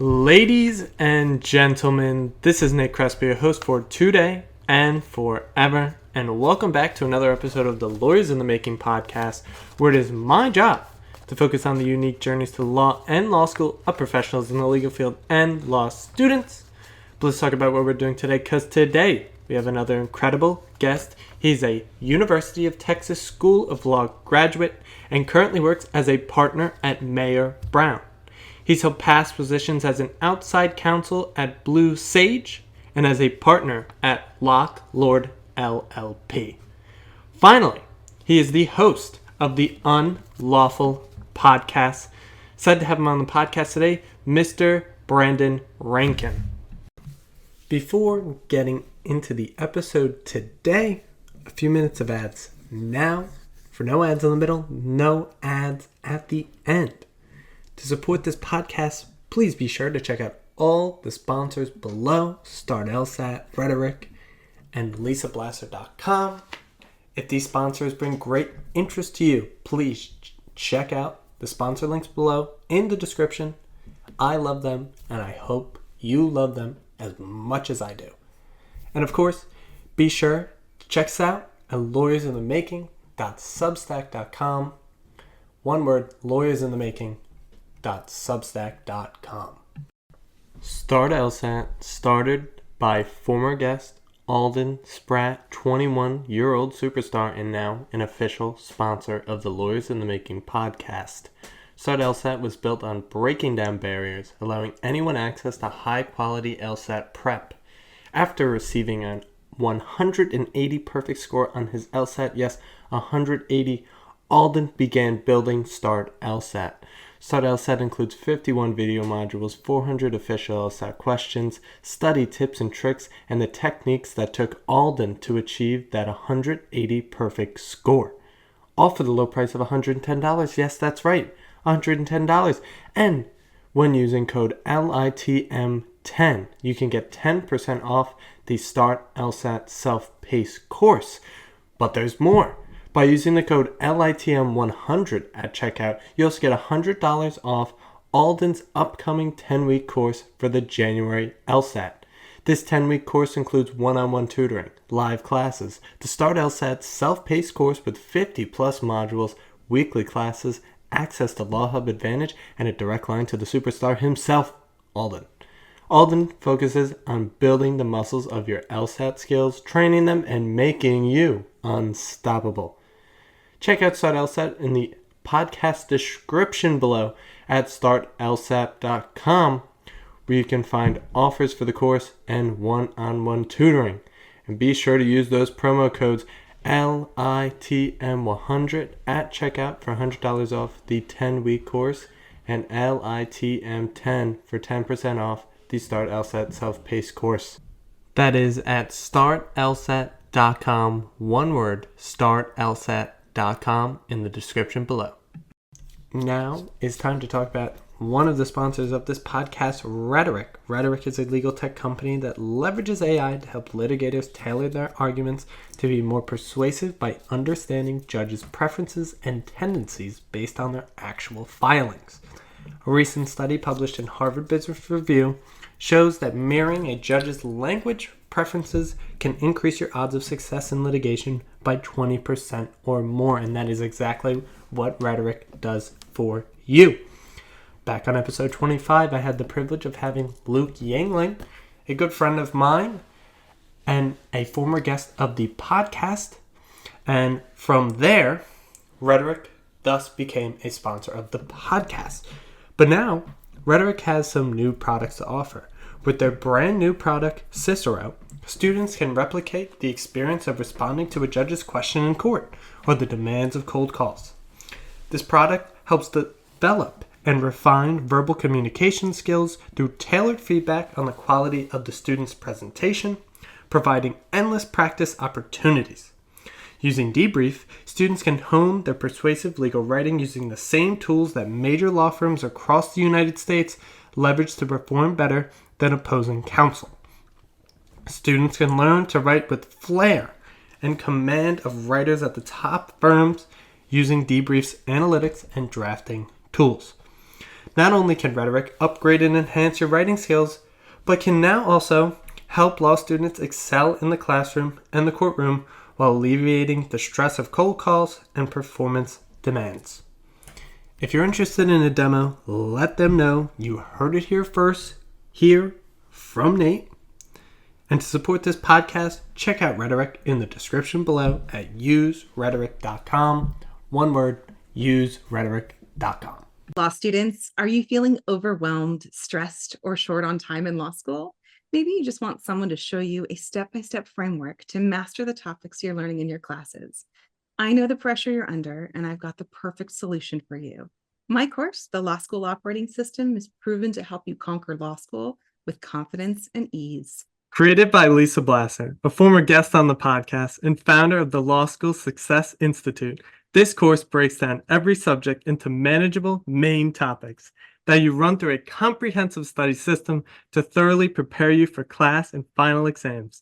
Ladies and gentlemen, this is Nick Crespi, your host for today and forever, and welcome back to another episode of the Lawyers in the Making podcast, where it is my job to focus on the unique journeys to law and law school of professionals in the legal field and law students. But let's talk about what we're doing today, because today we have another incredible guest. He's a University of Texas School of Law graduate and currently works as a partner at Mayer Brown. He's held past positions as an outside counsel at Blue Sage and as a partner at Lock Lord LLP. Finally, he is the host of the Unlawful podcast. Excited to have him on the podcast today, Mr. Brandon Renken. Before getting into the episode today, a few minutes of ads now. For no ads in the middle, no ads at the end. To support this podcast, please be sure to check out all the sponsors below: Start LSAT, Rhetoric, and LisaBlaster.com. If these sponsors bring great interest to you, please check out the sponsor links below in the description. I love them, and I hope you love them as much as I do. And of course, be sure to check us out at lawyersinthemaking.substack.com. One word, lawyersinthemaking.substack.com. Start LSAT, started by former guest Alden Spratt, 21-year-old superstar and now an official sponsor of the Lawyers in the Making podcast. Start LSAT was built on breaking down barriers, allowing anyone access to high-quality LSAT prep. After receiving a 180 perfect score on his LSAT, yes, 180, Alden began building Start LSAT. Start LSAT includes 51 video modules, 400 official LSAT questions, study tips and tricks, and the techniques that took Alden to achieve that 180 perfect score. All for the low price of $110. Yes, that's right, $110. And when using code LITM10, you can get 10% off the Start LSAT self-paced course. But there's more. By using the code LITM100 at checkout, you also get $100 off Alden's upcoming 10-week course for the January LSAT. This 10-week course includes one-on-one tutoring, live classes, the Start LSAT self-paced course with 50-plus modules, weekly classes, access to Law Hub Advantage, and a direct line to the superstar himself, Alden. Alden focuses on building the muscles of your LSAT skills, training them, and making you unstoppable. Check out Start LSAT in the podcast description below at startlsat.com, where you can find offers for the course and one-on-one tutoring. And be sure to use those promo codes LITM100 at checkout for $100 off the 10-week course and LITM10 for 10% off the Start LSAT self-paced course. That is at startlsat.com, one word, startlsat.com, in the description below. Now it's time to talk about one of the sponsors of this podcast, Rhetoric. Rhetoric is a legal tech company that leverages AI to help litigators tailor their arguments to be more persuasive by understanding judges' preferences and tendencies based on their actual filings. A recent study published in Harvard Business Review shows that mirroring a judge's language preferences can increase your odds of success in litigation by 20% or more, and that is exactly what Rhetoric does for you. Back on episode 25, I had the privilege of having Luke Yangling, a good friend of mine and a former guest of the podcast, and from there, Rhetoric thus became a sponsor of the podcast. But now, Rhetoric has some new products to offer. With their brand new product, Cicero, students can replicate the experience of responding to a judge's question in court or the demands of cold calls. This product helps develop and refine verbal communication skills through tailored feedback on the quality of the student's presentation, providing endless practice opportunities. Using Debrief, students can hone their persuasive legal writing using the same tools that major law firms across the United States leverage to perform better than opposing counsel. Students can learn to write with flair and command of writers at the top firms using Debrief's analytics and drafting tools. Not only can rhetoric upgrade and enhance your writing skills, but can now also help law students excel in the classroom and the courtroom while alleviating the stress of cold calls and performance demands. If you're interested in a demo, let them know you heard it here first, here from Nate. And to support this podcast, check out Rhetoric in the description below at userhetoric.com. One word, userhetoric.com. Law students, are you feeling overwhelmed, stressed, or short on time in law school? Maybe you just want someone to show you a step-by-step framework to master the topics you're learning in your classes. I know the pressure you're under, and I've got the perfect solution for you. My course, the Law School Operating System, is proven to help you conquer law school with confidence and ease. Created by Lisa Blasser, a former guest on the podcast and founder of the Law School Success Institute, this course breaks down every subject into manageable main topics that you run through a comprehensive study system to thoroughly prepare you for class and final exams.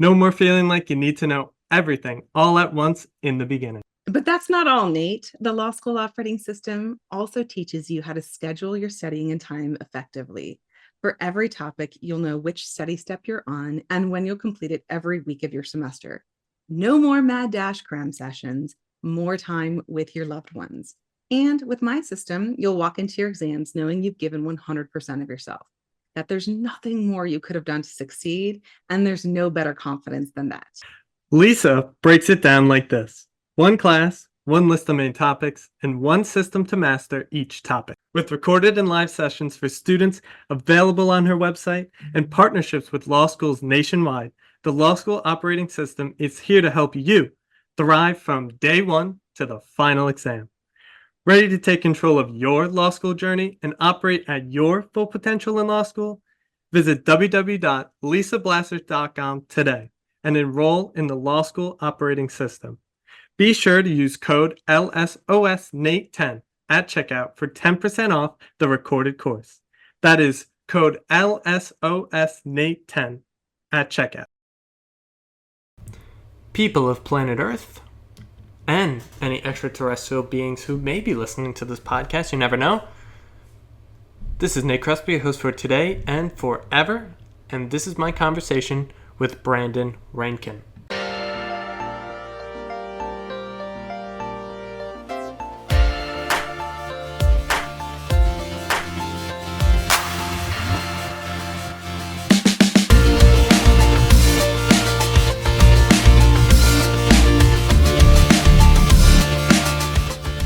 No more feeling like you need to know everything all at once in the beginning. But that's not all, Nate. The Law School Operating System also teaches you how to schedule your studying and time effectively. For every topic, you'll know which study step you're on and when you'll complete it every week of your semester. No more mad dash cram sessions, more time with your loved ones. And with my system, you'll walk into your exams knowing you've given 100% of yourself, that there's nothing more you could have done to succeed, and there's no better confidence than that. Lisa breaks it down like this: one class, one list of main topics, and one system to master each topic. With recorded and live sessions for students available on her website and partnerships with law schools nationwide, the Law School Operating System is here to help you thrive from day one to the final exam. Ready to take control of your law school journey and operate at your full potential in law school? Visit www.lisablasser.com today and enroll in the Law School Operating System. Be sure to use code LSOSNATE10 at checkout for 10% off the recorded course. That is code LSOSNATE10 at checkout. People of planet Earth and any extraterrestrial beings who may be listening to this podcast, you never know. This is Nate Crespi, host for today and forever, and this is my conversation with Brandon Renken.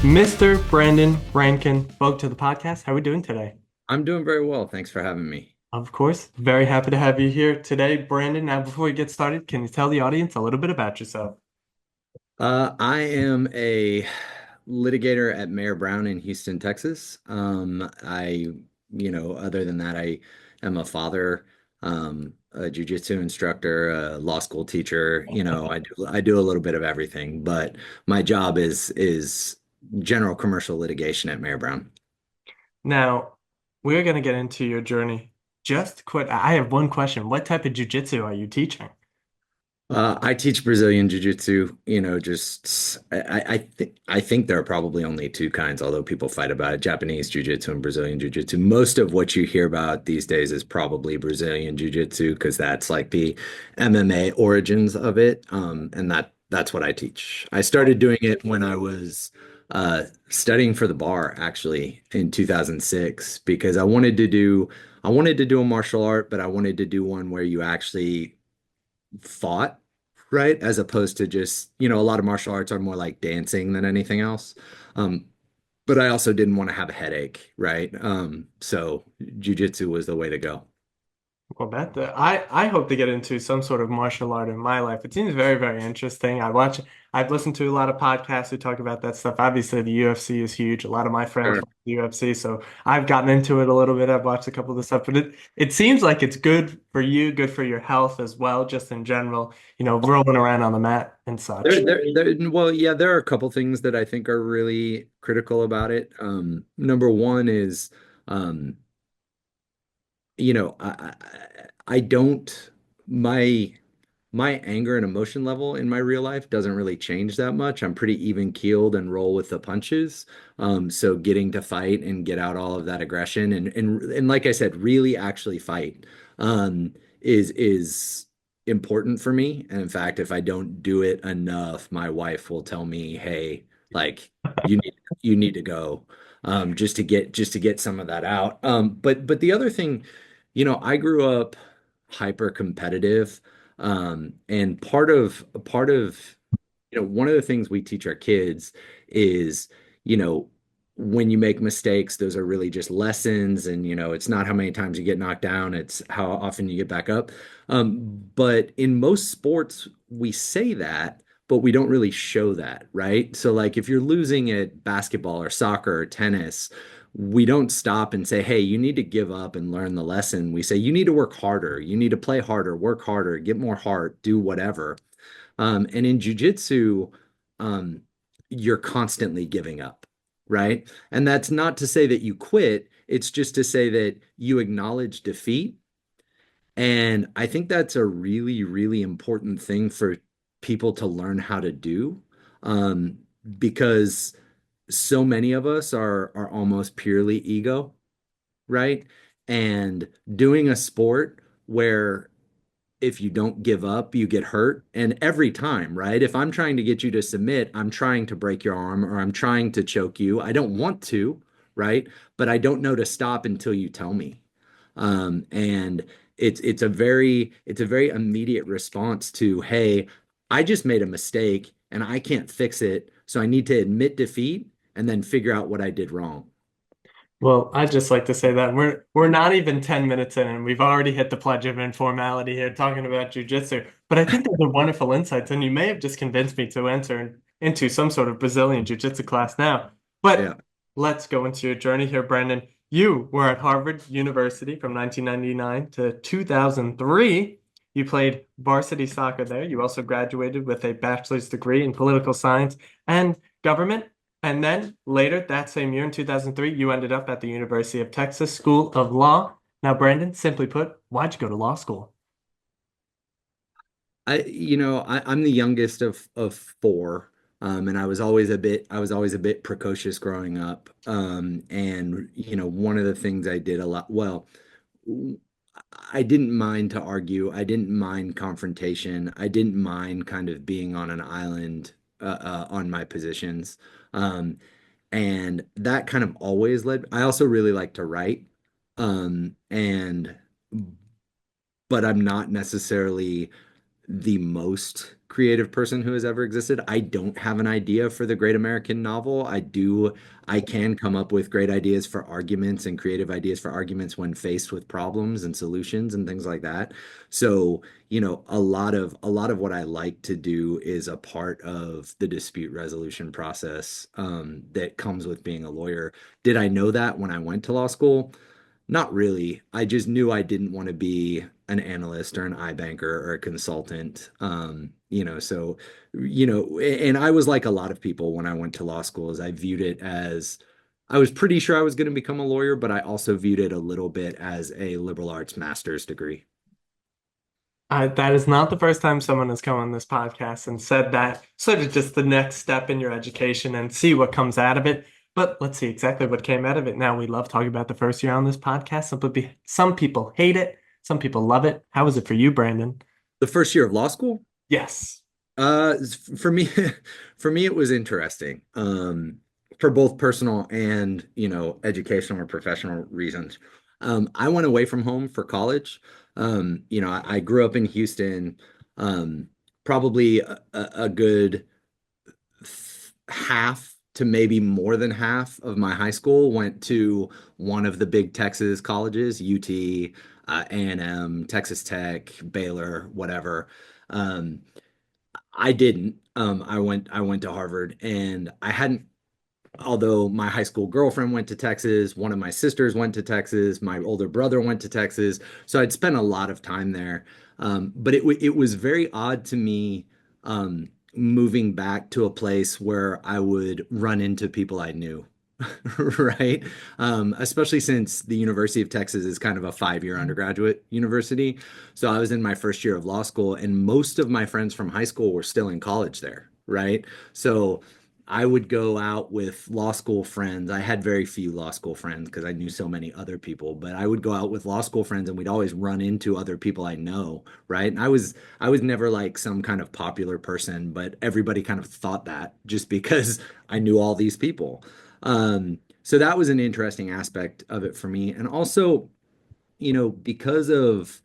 Mr. Brandon Renken, welcome to the podcast. How are we doing today? I'm doing very well. Thanks for having me. Of course. Very happy to have you here today, Brandon. Now, before we get started, can you tell the audience a little bit about yourself? I am a litigator at Mayor Brown in Houston, Texas. Other than that, I am a father, a jiu-jitsu instructor, a law school teacher. I do a little bit of everything, but my job is general commercial litigation at Mayor Brown. Now, we're going to get into your journey. Just quick, I have one question. What type of jiu-jitsu are you teaching? I teach Brazilian Jiu-Jitsu. I think there are probably only two kinds, although people fight about it: Japanese Jiu-Jitsu and Brazilian Jiu-Jitsu. Most of what you hear about these days is probably Brazilian Jiu-Jitsu because that's like the MMA origins of it. And that's what I teach. I started doing it when I was studying for the bar, actually, in 2006, because I wanted to do a martial art, but I wanted to do one where you actually fought, right? As opposed to just, a lot of martial arts are more like dancing than anything else. But I also didn't want to have a headache, right? So jiu-jitsu was the way to go. Well, I hope to get into some sort of martial art in my life. It seems very, very interesting. I've listened to a lot of podcasts who talk about that stuff. Obviously, the UFC is huge. A lot of my friends Sure. watch the UFC, so I've gotten into it a little bit. I've watched a couple of the stuff, but it seems like it's good for you, good for your health as well, just in general, rolling around on the mat and such. Well, yeah, there are a couple things that I think are really critical about it. Number one is, I don't, my my anger and emotion level in my real life doesn't really change that much. I'm pretty even keeled and roll with the punches. So getting to fight and get out all of that aggression and like I said, really actually fight is important for me. And in fact, if I don't do it enough, my wife will tell me, "Hey, like you need to go." Just to get some of that out. But the other thing, I grew up hyper competitive. And part of one of the things we teach our kids is, you know, when you make mistakes, those are really just lessons. And, it's not how many times you get knocked down, it's how often you get back up. But in most sports, we say that, but we don't really show that, right? So, like, if you're losing at basketball or soccer or tennis, we don't stop and say, hey, you need to give up and learn the lesson. We say, you need to work harder. You need to play harder, work harder, get more heart, do whatever. And in jujitsu, um, you're constantly giving up, right? And that's not to say that you quit. It's just to say that you acknowledge defeat. And I think that's a really, really important thing for people to learn how to do, um, because so many of us are almost purely ego, right? And doing a sport where if you don't give up, you get hurt. And every time, right? If I'm trying to get you to submit, I'm trying to break your arm or I'm trying to choke you. I don't want to, right? But I don't know to stop until you tell me. And it's a very immediate response to, hey, I just made a mistake and I can't fix it. So I need to admit defeat and then figure out what I did wrong. Well, I'd just like to say that we're not even 10 minutes in and we've already hit the pledge of informality here talking about jujitsu. But I think those are wonderful insights, and you may have just convinced me to enter into some sort of Brazilian jiu-jitsu class now. Yeah. But let's go into your journey here, Brandon. You were at Harvard University from 1999 to 2003. You played varsity soccer there. You also graduated with a bachelor's degree in political science and government. And then later that same year in 2003, you ended up at the University of Texas School of Law. Now, Brandon, simply put, why'd you go to law school? I'm the youngest of four, and I was always a bit precocious growing up. And one of the things I did a lot, well, I didn't mind to argue. I didn't mind confrontation. I didn't mind kind of being on an island on my positions. Um, and that kind of always led. I also really like to write, and but I'm not necessarily the most creative person who has ever existed. I don't have an idea for the great American novel. I can come up with great ideas for arguments and creative ideas for arguments when faced with problems and solutions and things like that. So, a lot of what I like to do is a part of the dispute resolution process, that comes with being a lawyer. Did I know that when I went to law school? Not really. I just knew I didn't want to be an analyst or an iBanker or a consultant. And I was like a lot of people when I went to law school, is I viewed it as I was pretty sure I was going to become a lawyer, but I also viewed it a little bit as a liberal arts master's degree. That is not the first time someone has come on this podcast and said that sort of just the next step in your education and see what comes out of it. But let's see exactly what came out of it. Now, we love talking about the first year on this podcast. Some people hate it, some people love it. How was it for you, Brandon? The first year of law school, Yes. for me, for me, it was interesting, for both personal and, educational or professional reasons. I went away from home for college. I grew up in Houston. Probably a good half to maybe more than half of my high school went to one of the big Texas colleges, UT, A&M, Texas Tech, Baylor, whatever. Um, I didn't. I went to Harvard, and I hadn't, although my high school girlfriend went to Texas, one of my sisters went to Texas, my older brother went to Texas. So I'd spent a lot of time there. But it was very odd to me, moving back to a place where I would run into people I knew. right? Especially since the University of Texas is kind of a 5-year undergraduate university. So I was in my first year of law school, and most of my friends from high school were still in college there, right? So I would go out with law school friends. I had very few law school friends because I knew so many other people, but I would go out with law school friends and we'd always run into other people I know, right? And I was never like some kind of popular person, but everybody kind of thought that just because I knew all these people. So that was an interesting aspect of it for me. And also, because of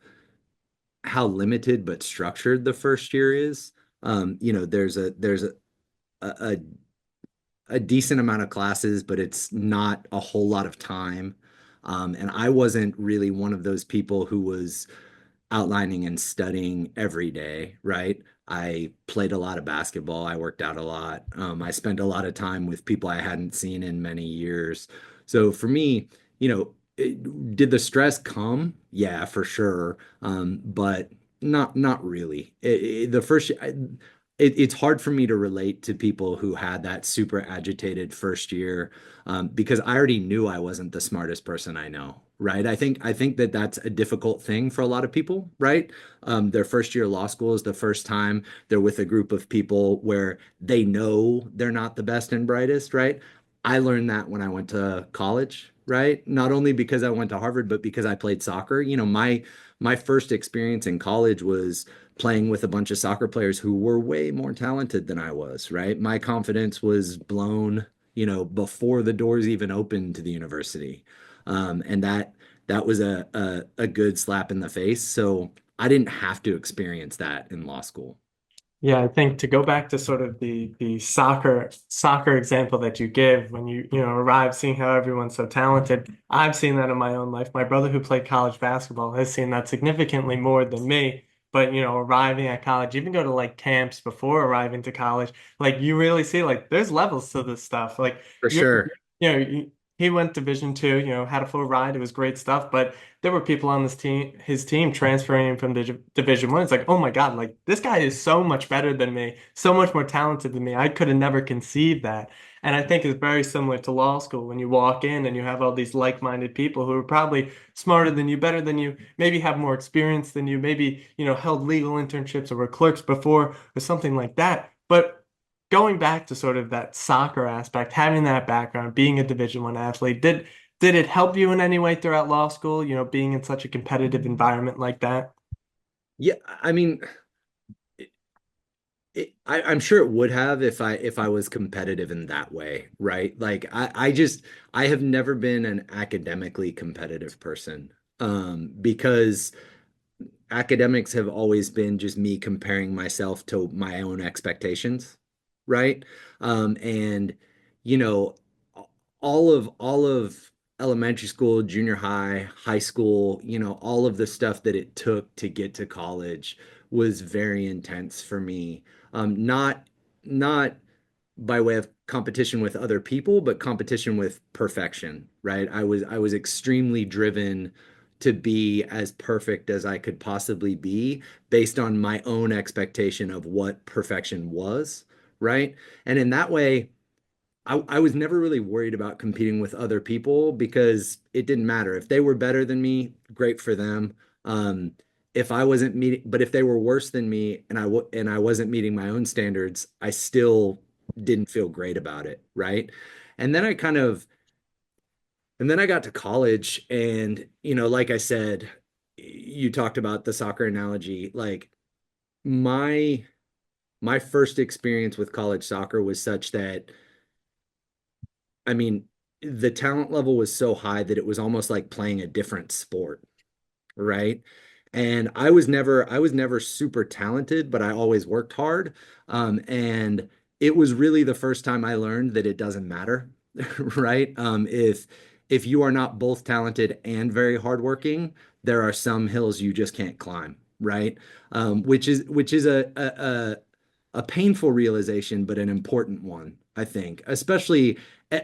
how limited but structured the first year is, there's a a decent amount of classes, but it's not a whole lot of time. And I wasn't really one of those people who was outlining and studying every day, right? I played a lot of basketball. I worked out a lot. I spent a lot of time with people I hadn't seen in many years. So for me, did the stress come? Yeah, for sure. But not really. The first, it's hard for me to relate to people who had that super agitated first year, because I already knew I wasn't the smartest person I know, right? I think that that's a difficult thing for a lot of people, right? Their first year of law school is the first time they're with a group of people where they know they're not the best and brightest, right? I learned that when I went to college, right? Not only because I went to Harvard, but because I played soccer. My first experience in college was playing with a bunch of soccer players who were way more talented than I was, right? My confidence was blown, before the doors even opened to the university. And that was a good slap in the face. So I didn't have to experience that in law school. Yeah, I think to go back to sort of the soccer example that you give when you arrive seeing how everyone's so talented, I've seen that in my own life. My brother who played college basketball has seen that significantly more than me. But arriving at college, even go to like camps before arriving to college, like you really see like there's levels to this stuff. Like For you're sure. you know, he went Division two, had a full ride. It was great stuff, but there were people on his team transferring him from Division one. It's like, oh my God, like this guy is so much better than me, so much more talented than me. I could have never conceived that. And I think it's very similar to law school when you walk in and you have all these like-minded people who are probably smarter than you, better than you, maybe have more experience than you, maybe, held legal internships or were clerks before or something like that. But going back to sort of that soccer aspect, having that background, being a Division one athlete, did it help you in any way throughout law school, being in such a competitive environment like that? Yeah, I mean, I'm sure it would have if I was competitive in that way, right? Like I have never been an academically competitive person, because academics have always been just me comparing myself to my own expectations, right? And you know, all of elementary school, junior high, high school, all of the stuff that it took to get to college was very intense for me. Not by way of competition with other people, but competition with perfection, right? I was extremely driven to be as perfect as I could possibly be based on my own expectation of what perfection was, right? And in that way, I was never really worried about competing with other people because it didn't matter. If they were better than me, great for them. If I wasn't meeting, but if they were worse than me and I wasn't meeting my own standards, I still didn't feel great about it, right? And then I kind of and then I got to college and like I said, you talked about the soccer analogy, like my my first experience with college soccer was such that I mean, the talent level was so high that it was almost like playing a different sport, right? And I was never super talented, but I always worked hard. And it was really the first time I learned that it doesn't matter, right? If you are not both talented and very hardworking, there are some hills you just can't climb, right? Which is a painful realization, but an important one, I think, especially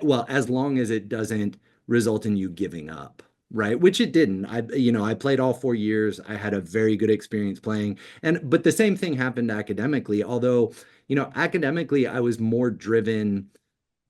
well, as long as it doesn't result in you giving up, right? Which it didn't. I played all 4 years. I had a very good experience playing, but the same thing happened academically. Although, academically, I was more driven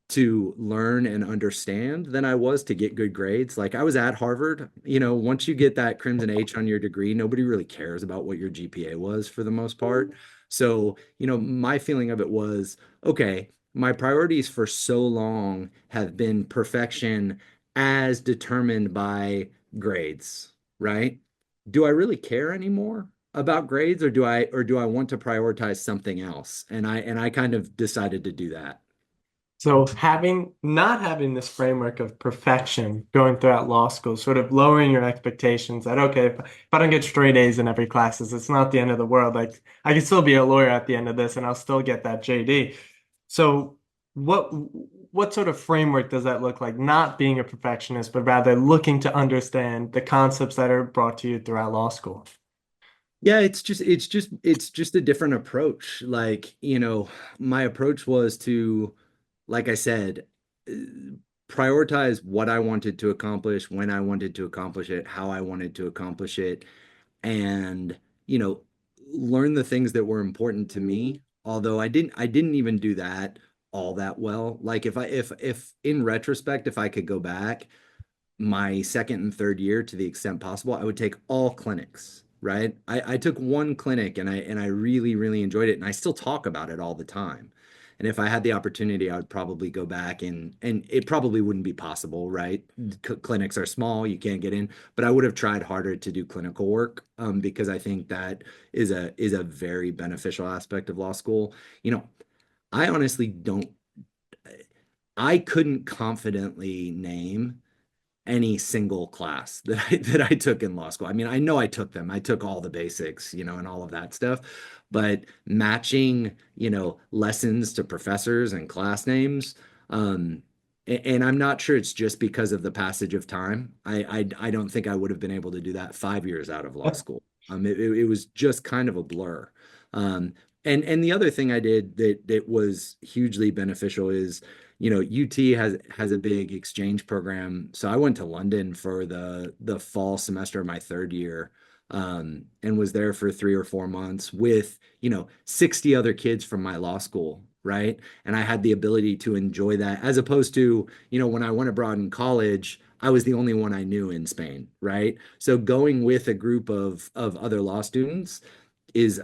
to learn and understand than I was to get good grades. Like I was at Harvard, you know, once you get that Crimson H on your degree, nobody really cares about what your GPA was for the most part. So, you know, my feeling of it was, okay, my priorities for so long have been perfection as determined by grades, right? Do I really care anymore about grades, or do I want to prioritize something else? And I kind of decided to do that. So having not having this framework of perfection going throughout law school, sort of lowering your expectations that okay, if I don't get straight A's in every classes, it's not the end of the world. Like I can still be a lawyer at the end of this and I'll still get that JD. So what what sort of framework does that look like? Not being a perfectionist, but rather looking to understand the concepts that are brought to you throughout law school. Yeah, it's just a different approach. Like, you know, my approach was to, like I said, uh, prioritize what I wanted to accomplish, when I wanted to accomplish it, how I wanted to accomplish it, and, you know, learn the things that were important to me. Although I didn't even do that all that well. Like if in retrospect, if I could go back, my second and third year to the extent possible, I would take all clinics, right? I took one clinic and I really, really enjoyed it. And I still talk about it all the time. And if I had the opportunity, I would probably go back and it probably wouldn't be possible, right? Clinics are small, you can't get in, but I would have tried harder to do clinical work because I think that is a very beneficial aspect of law school. You know, I honestly don't, I couldn't confidently name any single class that I took in law school. I mean, I know I took them. I took all the basics, you know, and all of that stuff, but matching, you know, lessons to professors and class names, and I'm not sure it's just because of the passage of time. I don't think I would have been able to do that 5 years out of law school. It was just kind of a blur. And the other thing I did that was hugely beneficial is, you know, UT has a big exchange program. So I went to London for the fall semester of my third year, and was there for 3 or 4 months with, you know, 60 other kids from my law school, right? And I had the ability to enjoy that as opposed to, you know, when I went abroad in college, I was the only one I knew in Spain, right? So going with a group of other law students was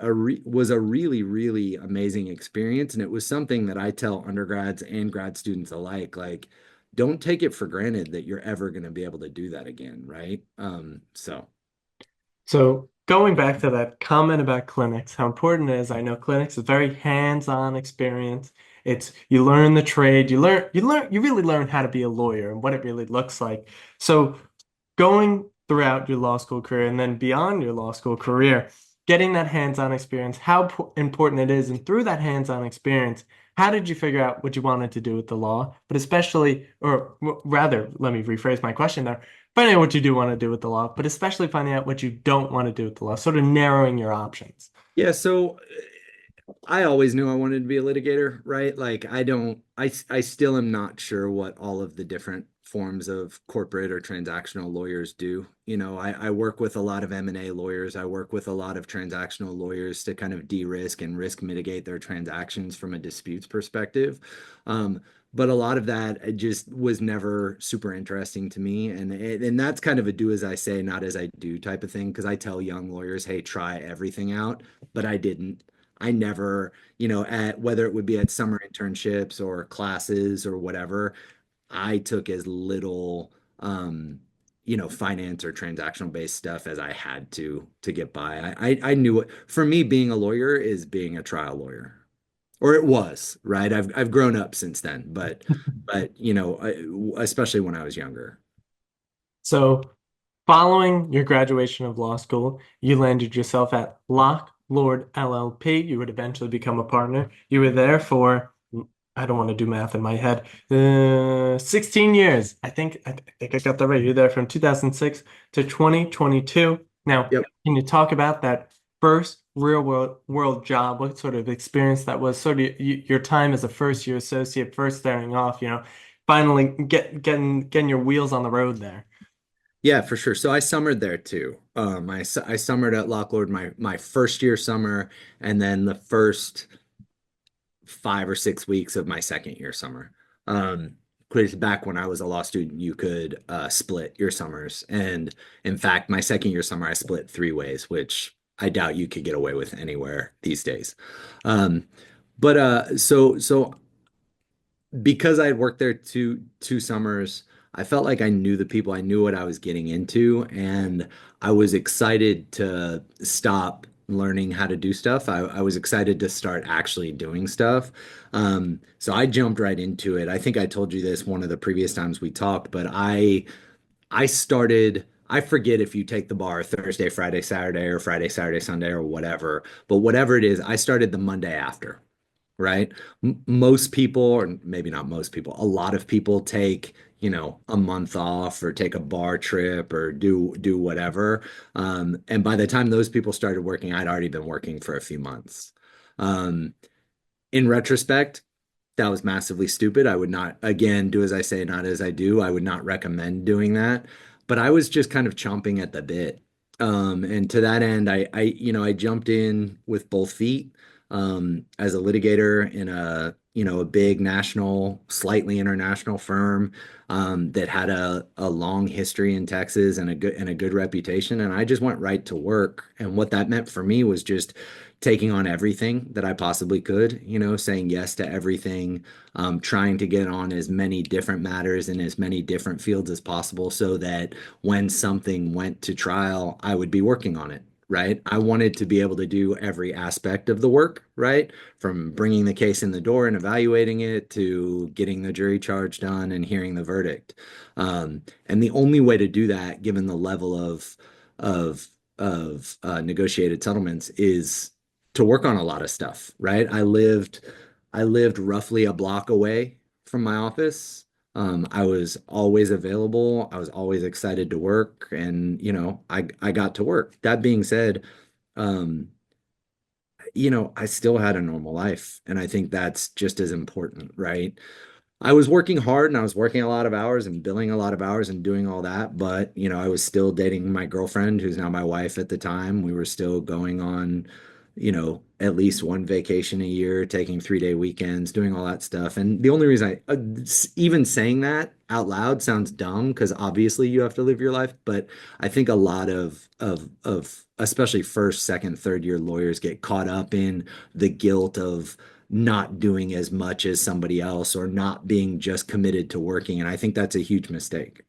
a really, really amazing experience. And it was something that I tell undergrads and grad students alike, like, don't take it for granted that you're ever going to be able to do that again, right? So So going back to that comment about clinics, how important it is. I know clinics is very hands-on experience. It's you learn the trade, you really learn how to be a lawyer and what it really looks like. So going throughout your law school career and then beyond your law school career, getting that hands-on experience, how important it is. And through that hands-on experience, how did you figure out what you wanted to do with the law? But especially, or rather, let me rephrase my question there. Finding out what you do want to do with the law, but especially finding out what you don't want to do with the law, sort of narrowing your options. yeah, so I always knew I wanted to be a litigator, right? Like I still am not sure what all of the different forms of corporate or transactional lawyers do. You know, I work with a lot of M&A lawyers. I work with a lot of transactional lawyers to kind of de-risk and risk mitigate their transactions from a disputes perspective. But a lot of that just was never super interesting to me. And that's kind of a do as I say, not as I do type of thing. Because I tell young lawyers, hey, try everything out. But I didn't. I never, you know, at whether it would be at summer internships or classes or whatever, I took as little, you know, finance or transactional based stuff as I had to get by. I knew it for me being a lawyer is being a trial lawyer, or it was, right? I've grown up since then, but you know, especially when I was younger. So following your graduation of law school, you landed yourself at Locke Lord LLP. You would eventually become a partner. You were there for, I don't want to do math in my head, 16 years. I think I got that right. You're there from 2006 to 2022. Now, Yep. can you talk about that first real world job? What sort of experience that was? Sort of your time as a first year associate, first starting off, finally getting your wheels on the road there. Yeah, for sure. So I summered there too. I summered at Locklord my first year summer, and then the first 5 or 6 weeks of my second year summer. Because back when I was a law student, you could split your summers. And in fact, my second year summer, I split 3 ways, which I doubt you could get away with anywhere these days. Um, but because I had worked there two summers, I felt like I knew the people, I knew what I was getting into, and I was excited to stop learning how to do stuff. I was excited to start actually doing stuff. So I jumped right into it. I think I told you this one of the previous times we talked, but I started. I forget if you take the bar Thursday, Friday, Saturday, or Friday, Saturday, Sunday, or whatever. But whatever it is, I started the Monday after, right? Most people, or maybe not most people, a lot of people take, a month off or take a bar trip or do whatever. And by the time those people started working, I'd already been working for a few months. Um, in retrospect, that was massively stupid. I would not, again, do as I say, not as I do. I would not recommend doing that. But I was just kind of chomping at the bit. And to that end, I jumped in with both feet as a litigator in a big national, slightly international firm that had a long history in Texas and a good reputation. And I just went right to work. And what that meant for me was just taking on everything that I possibly could, saying yes to everything, trying to get on as many different matters in as many different fields as possible so that when something went to trial, I would be working on it, right? I wanted to be able to do every aspect of the work, right? From bringing the case in the door and evaluating it to getting the jury charge done and hearing the verdict. And the only way to do that, given the level of negotiated settlements, is to work on a lot of stuff, right? I lived roughly a block away from my office. I was always available. I was always excited to work, and I got to work. That being said, um, I still had a normal life, and I think that's just as important, right? I was working hard and I was working a lot of hours and billing a lot of hours and doing all that. But, I was still dating my girlfriend, who's now my wife at the time. We were still going on, at least one vacation a year, taking 3-day weekends, doing all that stuff. And the only reason even saying that out loud sounds dumb because obviously you have to live your life. But I think a lot of especially first, second, third year lawyers get caught up in the guilt of not doing as much as somebody else or not being just committed to working. And I think that's a huge mistake.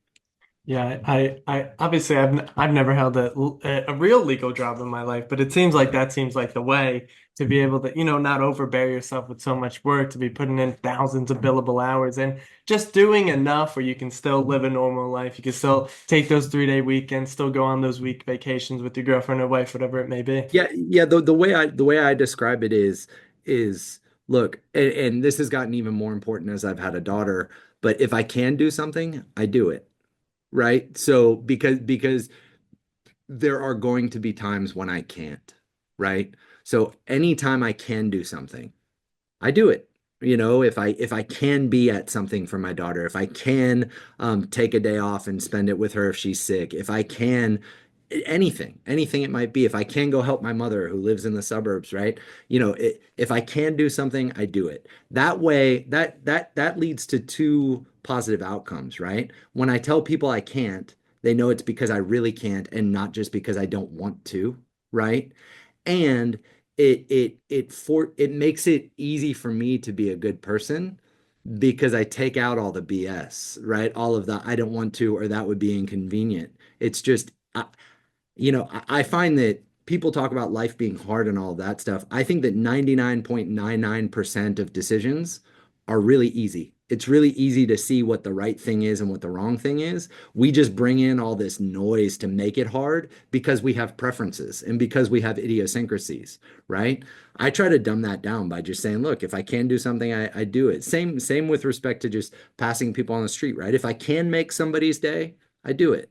Yeah, I obviously I've never held a real legal job in my life, but it seems like that seems like the way to be able to, not overbear yourself with so much work, to be putting in thousands of billable hours and just doing enough where you can still live a normal life. You can still take those 3-day weekends, still go on those week vacations with your girlfriend or wife, whatever it may be. Yeah, yeah. The way I describe it is look, and this has gotten even more important as I've had a daughter, but if I can do something, I do it. Right? So because there are going to be times when I can't, right? So anytime I can do something, I do it. If I can be at something for my daughter, if I can take a day off and spend it with her if she's sick, if I can anything it might be, if I can go help my mother who lives in the suburbs, right? If I can do something, I do it. That way, that leads to two positive outcomes, right? When I tell people I can't, they know it's because I really can't and not just because I don't want to, right? And it makes it easy for me to be a good person because I take out all the BS, right? All of the I don't want to or that would be inconvenient. It's just I find that people talk about life being hard and all of that stuff. I think that 99.99% of decisions are really easy. It's really easy to see what the right thing is and what the wrong thing is. We just bring in all this noise to make it hard because we have preferences and because we have idiosyncrasies, right? I try to dumb that down by just saying, look, if I can do something, I do it. Same with respect to just passing people on the street, right? If I can make somebody's day, I do it.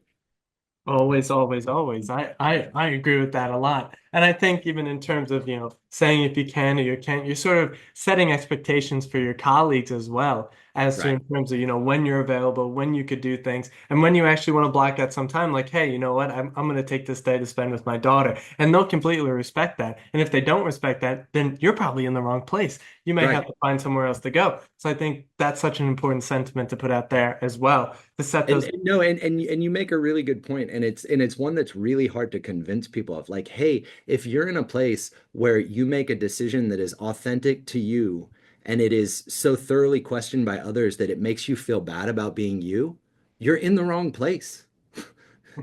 Always, always, always. I agree with that a lot. And I think even in terms of, saying if you can or you can't, you're sort of setting expectations for your colleagues as well, as to Right. in terms of, when you're available, when you could do things, and when you actually want to block out some time, like, hey, you know what, I'm going to take this day to spend with my daughter. And they'll completely respect that. And if they don't respect that, then you're probably in the wrong place. You may have Right. to find somewhere else to go. So I think that's such an important sentiment to put out there as well, to set those. And no, and you make a really good point, and it's one that's really hard to convince people of. Like, hey, if you're in a place where you make a decision that is authentic to you, and it is so thoroughly questioned by others that it makes you feel bad about being you, you're in the wrong place.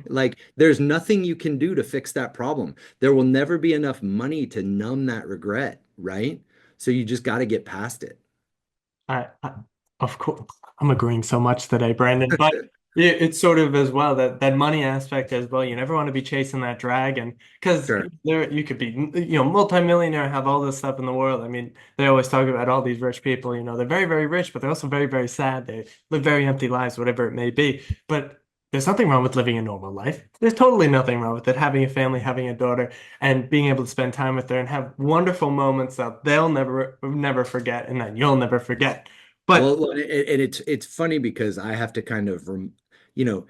Like, there's nothing you can do to fix that problem. There will never be enough money to numb that regret, right? So you just got to get past it. I, of course, I'm agreeing so much today, Brandon. But it's sort of as well that money aspect as well. You never want to be chasing that dragon because Sure. there you could be, multimillionaire, have all this stuff in the world. I mean, they always talk about all these rich people. They're very, very rich, but they're also very, very sad. They live very empty lives, whatever it may be. But there's nothing wrong with living a normal life. There's totally nothing wrong with it. Having a family, having a daughter, and being able to spend time with her and have wonderful moments that they'll never forget and that you'll never forget. But Well, and it's funny because I have to kind of, you know,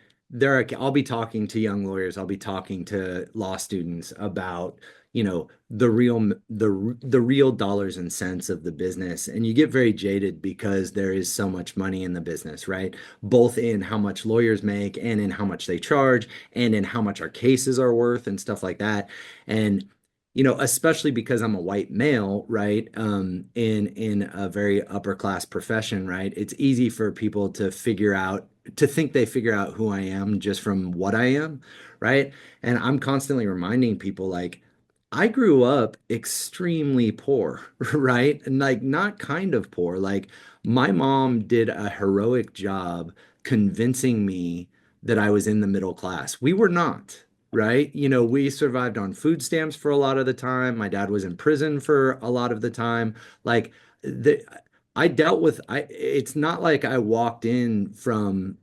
I'll be talking to young lawyers, I'll be talking to law students about, the real dollars and cents of the business, and you get very jaded because there is so much money in the business, right? Both in how much lawyers make and in how much they charge and in how much our cases are worth and stuff like that. And especially because I'm a white male, right? In a very upper class profession, right? It's easy for people to think they figure out who I am just from what I am, right? And I'm constantly reminding people like, I grew up extremely poor, right? And like not kind of poor. Like my mom did a heroic job convincing me that I was in the middle class. We were not, right? We survived on food stamps for a lot of the time. My dad was in prison for a lot of the time. Like the I dealt with it's not like I walked in from,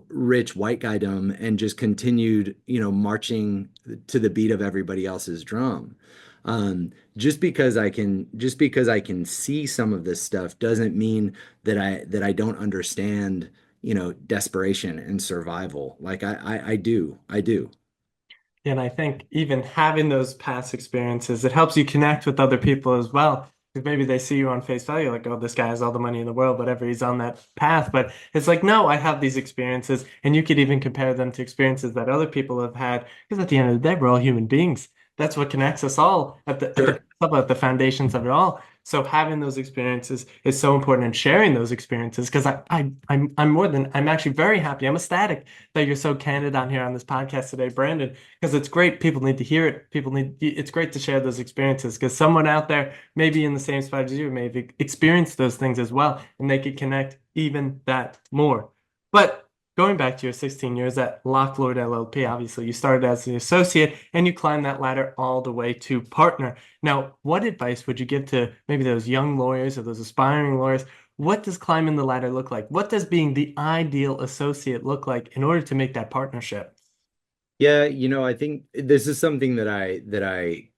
rich white guydom and just continued, marching to the beat of everybody else's drum. Just because I can see some of this stuff doesn't mean that I don't understand, desperation and survival. Like I do. I do. And I think even having those past experiences, it helps you connect with other people as well. Because maybe they see you on face value, like, oh, this guy has all the money in the world, whatever, he's on that path. But it's like, no, I have these experiences. And you could even compare them to experiences that other people have had. Because at the end of the day, we're all human beings. That's what connects us all Sure. at the foundations of it all. So having those experiences is so important and sharing those experiences because I'm actually very happy. I'm ecstatic that you're so candid on here on this podcast today, Brandon, because it's great. People need to hear it. It's great to share those experiences because someone out there may be in the same spot as you, may have experienced those things as well, and they could connect even that more. But going back to your 16 years at Locklord LLP, obviously you started as an associate and you climbed that ladder all the way to partner. Now, what advice would you give to maybe those young lawyers or those aspiring lawyers? What does climbing the ladder look like? What does being the ideal associate look like in order to make that partnership? Yeah, I think this is something that I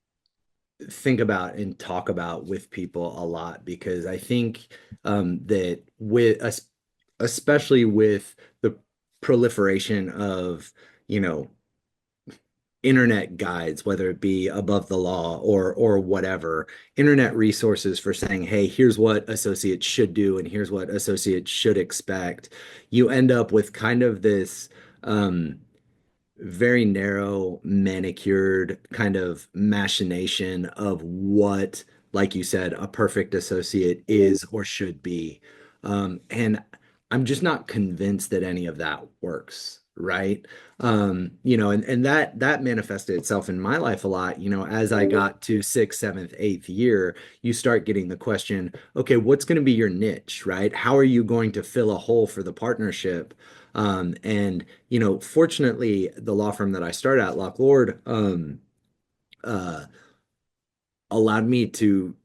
think about and talk about with people a lot because I think that especially with the proliferation of, you know, internet guides, whether it be above the law or whatever, internet resources for saying, hey, here's what associates should do and here's what associates should expect. You end up with kind of this very narrow, manicured kind of machination of what, like you said, a perfect associate is or should be. And I'm just not convinced that any of that works, right? And that manifested itself in my life a lot. As I got to sixth, seventh, eighth year, you start getting the question, okay, what's going to be your niche, right? How are you going to fill a hole for the partnership? And fortunately, the law firm that I started at, Lock Lord, uh, allowed me to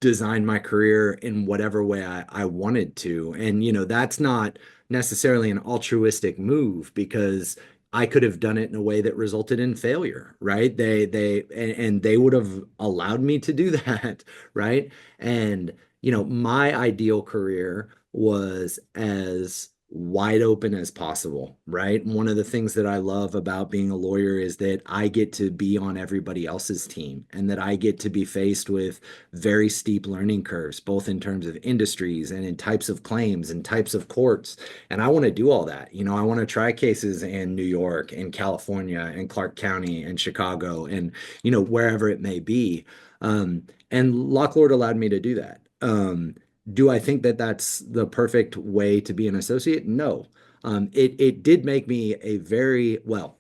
design my career in whatever way I wanted to. And that's not necessarily an altruistic move because I could have done it in a way that resulted in failure, right? And they would have allowed me to do that, right? And my ideal career was as wide open as possible, right? One of the things that I love about being a lawyer is that I get to be on everybody else's team and that I get to be faced with very steep learning curves, both in terms of industries and in types of claims and types of courts. And I want to do all that. I want to try cases in New York and California and Clark County and Chicago and, wherever it may be. And Lock Lord allowed me to do that. Do I think that that's the perfect way to be an associate? No. It did make me a very, well,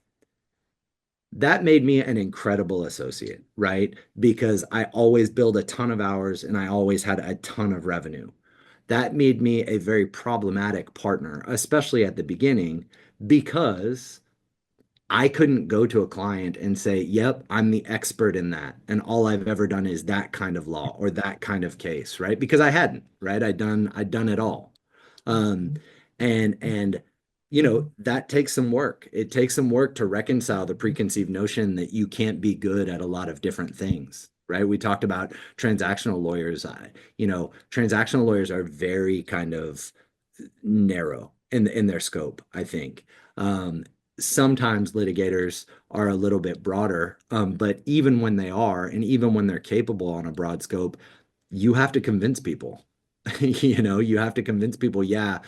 that made me an incredible associate, right? Because I always billed a ton of hours and I always had a ton of revenue. That made me a very problematic partner, especially at the beginning, because I couldn't go to a client and say, "Yep, I'm the expert in that, and all I've ever done is that kind of law or that kind of case," right? Because I hadn't, right? I'd done it all. Um, and that takes some work. It takes some work to reconcile the preconceived notion that you can't be good at a lot of different things, right? We talked about transactional lawyers. Transactional lawyers are very kind of narrow in their scope, I think. Sometimes litigators are a little bit broader, but even when they are, and even when they're capable on a broad scope, you have to convince people. You have to convince people, yeah,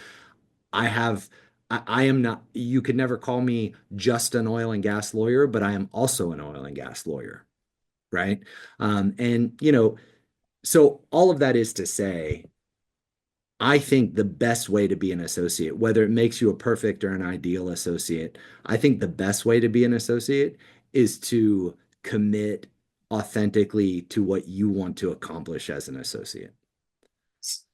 I have, I am not, you could never call me just an oil and gas lawyer, but I am also an oil and gas lawyer, right? And, so all of that is to say, I think the best way to be an associate, whether it makes you a perfect or an ideal associate, I think the best way to be an associate is to commit authentically to what you want to accomplish as an associate.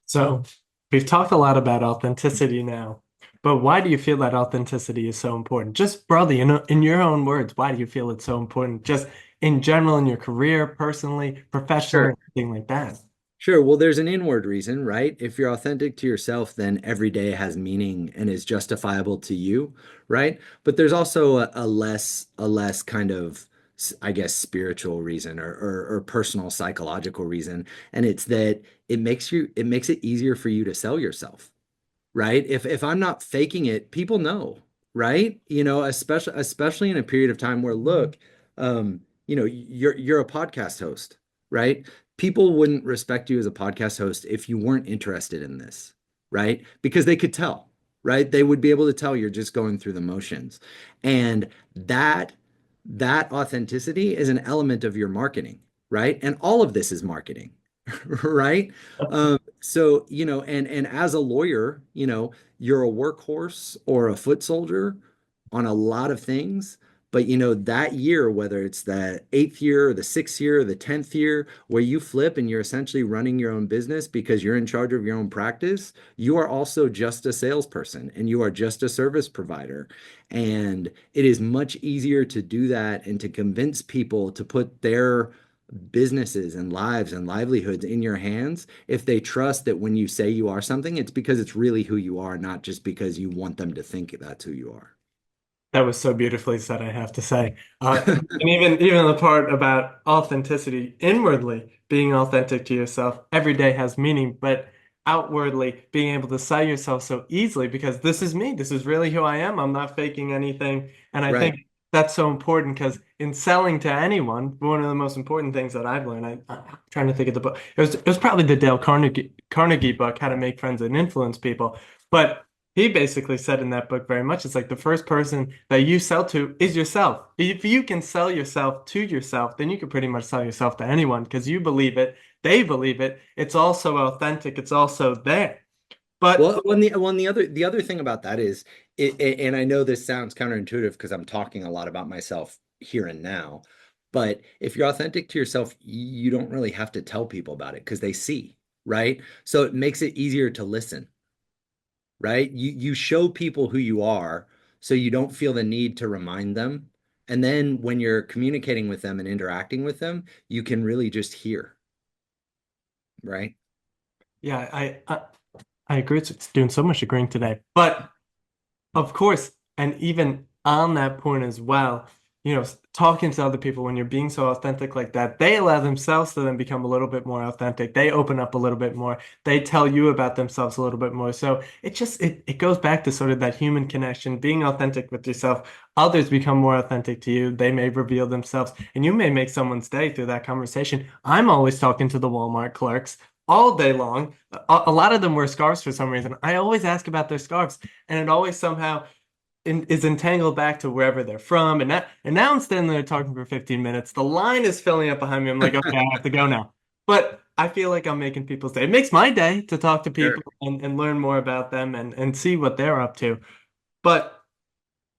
So we've talked a lot about authenticity now, but why do you feel that authenticity is so important? Just broadly, in your own words, why do you feel it's so important? Just in general, in your career, personally, professionally, Sure. anything like that. Sure. Well, there's an inward reason, right? If you're authentic to yourself, then every day has meaning and is justifiable to you, right? But there's also a less kind of, I guess, spiritual reason or personal psychological reason, and it's that it makes it easier for you to sell yourself, right? If I'm not faking it, people know, right? Especially in a period of time where look, you're a podcast host, right? People wouldn't respect you as a podcast host if you weren't interested in this, right? Because they could tell, right? They would be able to tell you're just going through the motions. And that authenticity is an element of your marketing, right? And all of this is marketing, right? So, and as a lawyer, you're a workhorse or a foot soldier on a lot of things. But that year, whether it's the eighth year or the sixth year or the 10th year, where you flip and you're essentially running your own business because you're in charge of your own practice, you are also just a salesperson and you are just a service provider. And it is much easier to do that and to convince people to put their businesses and lives and livelihoods in your hands if they trust that when you say you are something, it's because it's really who you are, not just because you want them to think that's who you are. That was so beautifully said, I have to say. And even the part about authenticity, inwardly being authentic to yourself every day has meaning, but outwardly being able to sell yourself so easily because this is me. This is really who I am. I'm not faking anything. And I think Right. that's so important because in selling to anyone, one of the most important things that I've learned, I'm trying to think of the book. It was probably the Dale Carnegie book, How to Make Friends and Influence People. But he basically said in that book very much, it's like the first person that you sell to is yourself. If you can sell yourself to yourself, then you can pretty much sell yourself to anyone because you believe it, they believe it. It's also authentic. It's also there. But Well, the other thing about that is, and I know this sounds counterintuitive because I'm talking a lot about myself here and now, but if you're authentic to yourself, you don't really have to tell people about it because they see, right? So it makes it easier to listen, right? You show people who you are so you don't feel the need to remind them. And then when you're communicating with them and interacting with them, you can really just hear, right? yeah, I agree. It's doing so much agreeing today. But of course, and even on that point as well, talking to other people when you're being so authentic like that, they allow themselves to then become a little bit more authentic. They open up a little bit more. They tell you about themselves a little bit more. So it goes back to sort of that human connection, being authentic with yourself. Others become more authentic to you. They may reveal themselves, and you may make someone's day through that conversation. I'm always talking to the Walmart clerks all day long. A lot of them wear scarves for some reason. I always ask about their scarves, and it always somehow is entangled back to wherever they're from. And now I'm standing there talking for 15 minutes. The line is filling up behind me. I'm like, okay, I have to go now. But I feel like I'm making people's day. It makes my day to talk to Sure. people and learn more about them and see what they're up to. But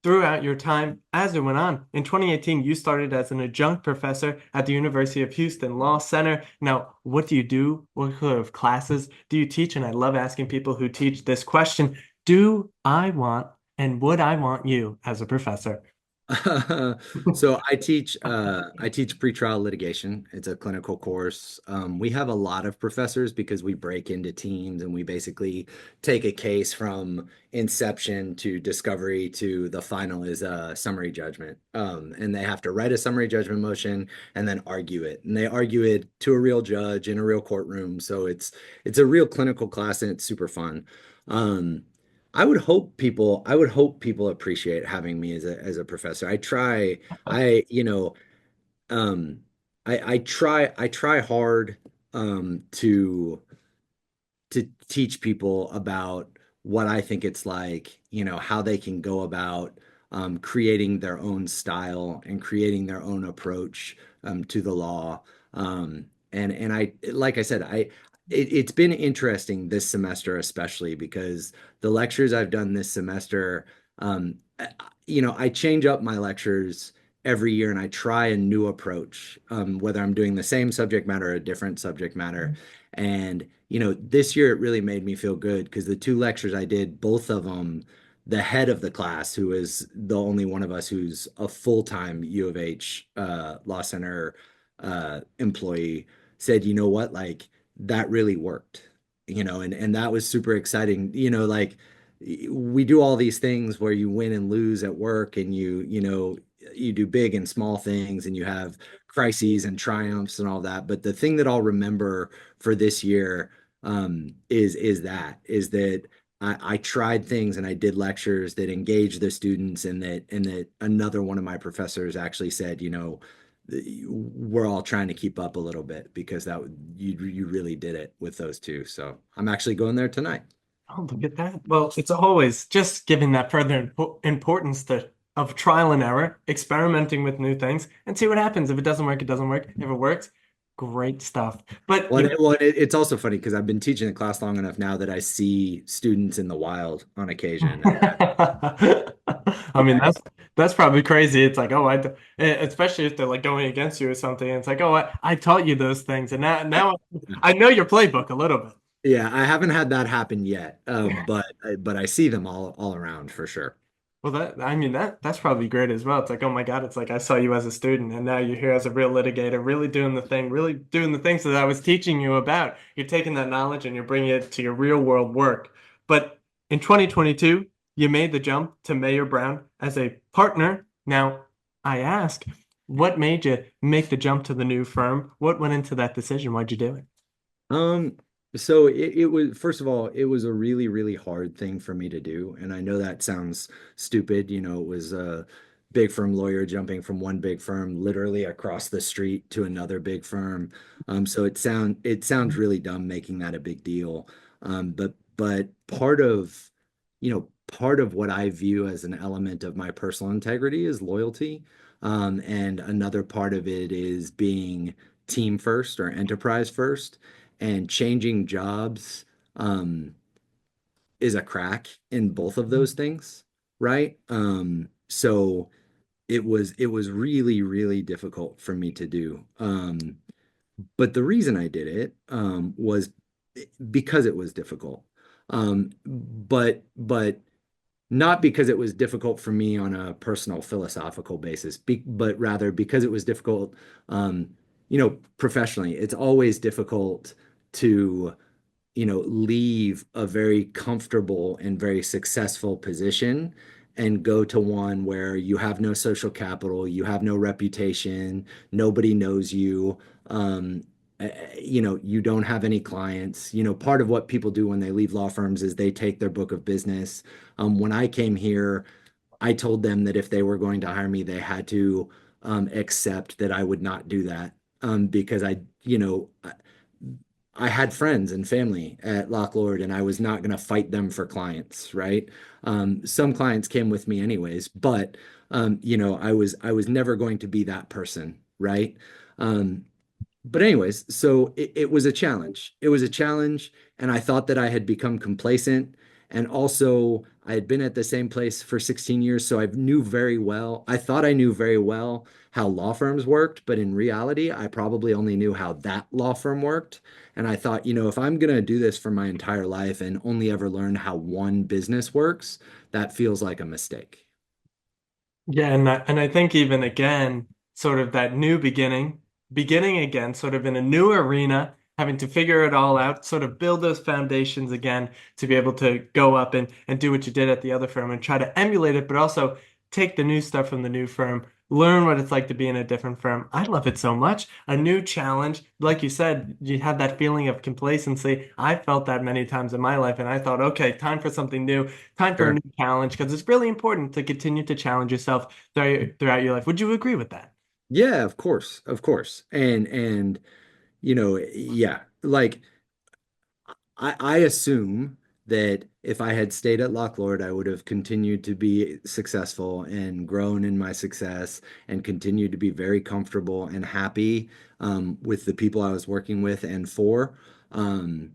throughout your time as it went on, in 2018, you started as an adjunct professor at the University of Houston Law Center. Now, what do you do? What sort of classes do you teach? And I love asking people who teach this question: do I want and would I want you as a professor? So I teach pretrial litigation. It's a clinical course. We have a lot of professors because we break into teams and we basically take a case from inception to discovery to the final is a summary judgment. And they have to write a summary judgment motion and then argue it. And they argue it to a real judge in a real courtroom. So it's a real clinical class and it's super fun. Um, I would hope people appreciate having me as a professor. I, you know, um, I try hard, to teach people about what I think it's like, how they can go about creating their own style and creating their own approach to the law. And like I said, it's been interesting this semester, especially because the lectures I've done this semester, I change up my lectures every year and I try a new approach, whether I'm doing the same subject matter or a different subject matter. And this year it really made me feel good because the two lectures I did, both of them, the head of the class, who is the only one of us who's a full-time U of H Law Center employee, said, you know what, like that really worked, and that was super exciting. Like we do all these things where you win and lose at work and you do big and small things and you have crises and triumphs and all that. But the thing that I'll remember for this year is that I tried things and I did lectures that engaged the students and that another one of my professors actually said, we're all trying to keep up a little bit because you really did it with those two. So I'm actually going there tonight. Oh, look at that. Well, it's always just giving that further importance of trial and error, experimenting with new things, and see what happens. If it doesn't work, it doesn't work. If it works, great stuff. But It's also funny because I've been teaching the class long enough now that I see students in the wild on occasion. I mean, that's probably crazy. It's like, especially if they're like going against you or something. It's like, I taught you those things, and now I know your playbook a little bit. Yeah, I haven't had that happen yet, but I see them all around for sure. Well, I mean that's probably great as well. It's like, oh my God, it's like I saw you as a student and now you're here as a real litigator, really doing the things that I was teaching you about. You're taking that knowledge and you're bringing it to your real world work. But in 2022, you made the jump to Mayor Brown as a partner. Now, I ask, what made you make the jump to the new firm? What went into that decision? Why'd you do it? Um, so it was, first of all, it was a really, really hard thing for me to do. And I know that sounds stupid. It was a big firm lawyer jumping from one big firm literally across the street to another big firm. So it sounds really dumb making that a big deal. But part of what I view as an element of my personal integrity is loyalty. And another part of it is being team first or enterprise first, and changing jobs is a crack in both of those things, right? So it was really, really difficult for me to do. But the reason I did it was because it was difficult. But not because it was difficult for me on a personal philosophical basis, but rather because it was difficult, professionally. It's always difficult to, leave a very comfortable and very successful position and go to one where you have no social capital, you have no reputation, nobody knows you, you don't have any clients. Part of what people do when they leave law firms is they take their book of business. When I came here, I told them that if they were going to hire me, they had to accept that I would not do that because I had friends and family at Lock Lord, and I was not going to fight them for clients, right? Some clients came with me anyways, but I was never going to be that person, right? Um, but anyways, so it was a challenge. It was a challenge, and I thought that I had become complacent. And also, I had been at the same place for 16 years, so I thought I knew very well how law firms worked, but in reality, I probably only knew how that law firm worked. And I thought, if I'm going to do this for my entire life and only ever learn how one business works, that feels like a mistake. Yeah, and I think even again, sort of that new beginning again, sort of in a new arena, having to figure it all out, sort of build those foundations again to be able to go up and do what you did at the other firm and try to emulate it, but also take the new stuff from the new firm, learn what it's like to be in a different firm. I love it so much. A new challenge. Like you said, you have that feeling of complacency. I felt that many times in my life, and I thought, okay, time for something new. Time for a Sure. new challenge because it's really important to continue to challenge yourself throughout your life. Would you agree with that? Yeah, of course, of course. And yeah, like I assume that if I had stayed at Lock Lord, I would have continued to be successful and grown in my success and continued to be very comfortable and happy with the people I was working with and for. Um,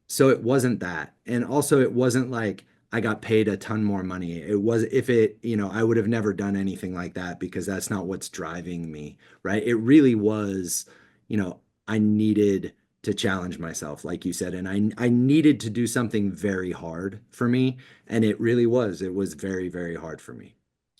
so it wasn't that. And also it wasn't like I got paid a ton more money. It was if it, I would have never done anything like that because that's not what's driving me, right? It really was, you know, I needed to challenge myself, like you said, and I needed to do something very hard for me, and it really was. It was very, very hard for me.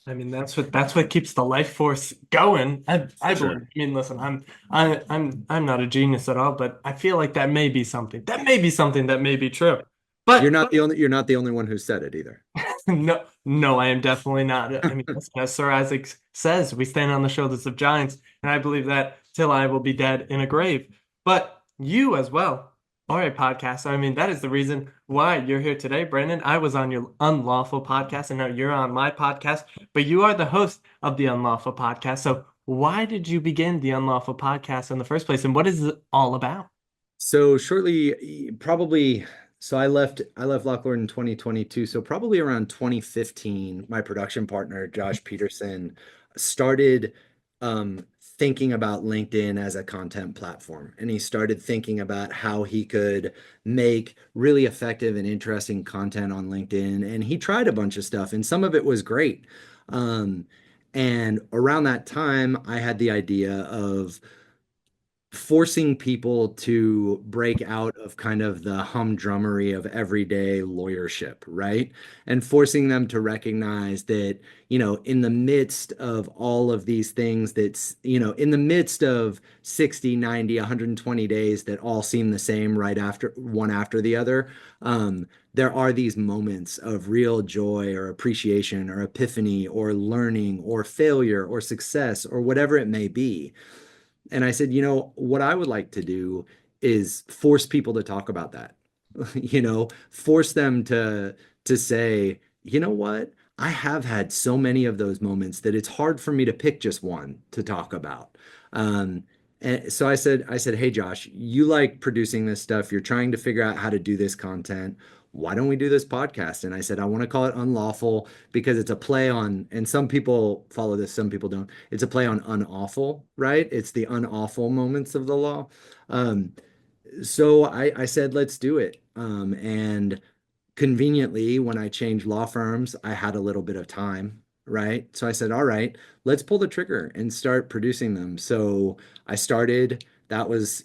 I mean, that's what keeps the life force going. I believe. Sure. I mean, listen, I'm not a genius at all, but I feel like that may be something. That may be something that may be true. But You're not the only one who said it either. no, no, I am definitely not. I mean, as Sir Isaac says, we stand on the shoulders of giants, and I believe that till I will be dead in a grave. But you as well are a podcaster. I mean, that is the reason why you're here today, Brandon. I was on your Unlawful podcast, and now you're on my podcast, but you are the host of the Unlawful podcast. So why did you begin the Unlawful podcast in the first place, and what is it all about? So shortly, probably, so I left Lockwood in 2022. So probably around 2015, my production partner, Josh Peterson, started thinking about LinkedIn as a content platform. And he started thinking about how he could make really effective and interesting content on LinkedIn. And he tried a bunch of stuff, and some of it was great. Um, and around that time, I had the idea of forcing people to break out of kind of the humdrummery of everyday lawyership, right? And forcing them to recognize that, in the midst of all of these things in the midst of 60, 90, 120 days that all seem the same right after one after the other, there are these moments of real joy or appreciation or epiphany or learning or failure or success or whatever it may be. And I said, what I would like to do is force people to talk about that. Force them to say, you know what? I have had so many of those moments that it's hard for me to pick just one to talk about. Um, and so I said, hey Josh, you like producing this stuff. You're trying to figure out how to do this content. Why don't we do this podcast? And I said, I want to call it Unlawful because it's a play on, and some people follow this, some people don't. It's a play on unawful, right? It's the unawful moments of the law. Um, so I said, let's do it. And conveniently, when I changed law firms, I had a little bit of time, right? So I said, all right, let's pull the trigger and start producing them. So I started, that was,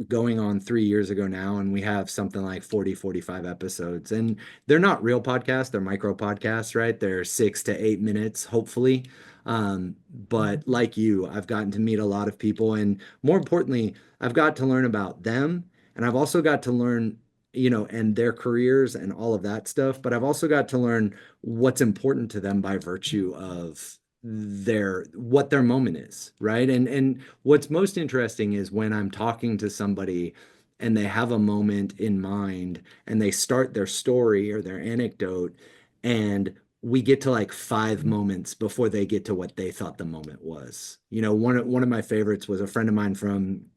going on 3 years ago now, and we have something like 40, 45 episodes. And they're not real podcasts, they're micro podcasts, right? They're 6 to 8 minutes, hopefully. But like you, I've gotten to meet a lot of people, and more importantly, I've got to learn about them. And I've also got to learn and their careers and all of that stuff. But I've also got to learn what's important to them by virtue of what their moment is, right? And what's most interesting is when I'm talking to somebody and they have a moment in mind and they start their story or their anecdote, and we get to like 5 moments before they get to what they thought the moment was. One of my favorites was a friend of mine from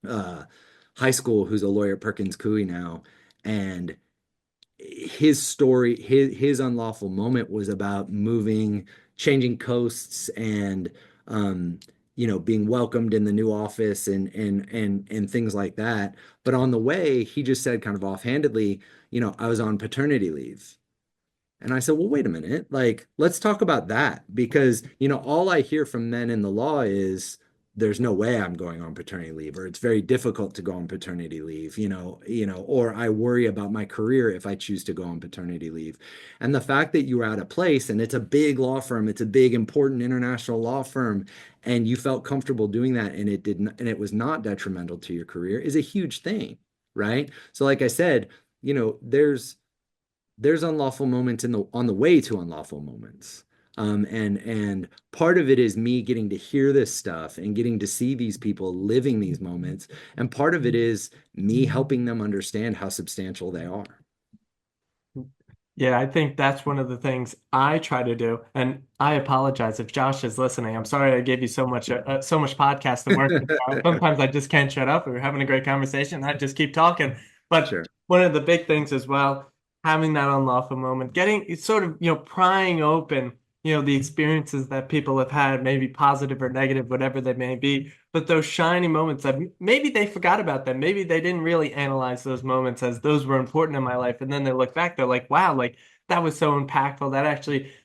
uh, high school who's a lawyer at Perkins Coie now, and his story, his unlawful moment was about moving, changing coasts, and being welcomed in the new office and things like that. But on the way, he just said kind of offhandedly, I was on paternity leave. And I said, well, wait a minute. Like, let's talk about that because, all I hear from men in the law is there's no way I'm going on paternity leave, or it's very difficult to go on paternity leave, or I worry about my career if I choose to go on paternity leave. And the fact that you were at a place and it's a big law firm, it's a big, important international law firm, and you felt comfortable doing that and it didn't, and it was not detrimental to your career is a huge thing, right? So, like I said, there's unlawful moments on the way to unlawful moments. And part of it is me getting to hear this stuff and getting to see these people living these moments. And part of it is me helping them understand how substantial they are. Yeah, I think that's one of the things I try to do. And I apologize if Josh is listening. I'm sorry I gave you so much podcast to work with. Sometimes I just can't shut up. We were having a great conversation. I just keep talking. But Sure. one of the big things as well, having that unlawful moment, getting it's sort of, prying open, the experiences that people have had, maybe positive or negative, whatever they may be. But those shiny moments that maybe they forgot about them. Maybe they didn't really analyze those moments as those were important in my life. And then they look back, they're like, wow, like that was so impactful.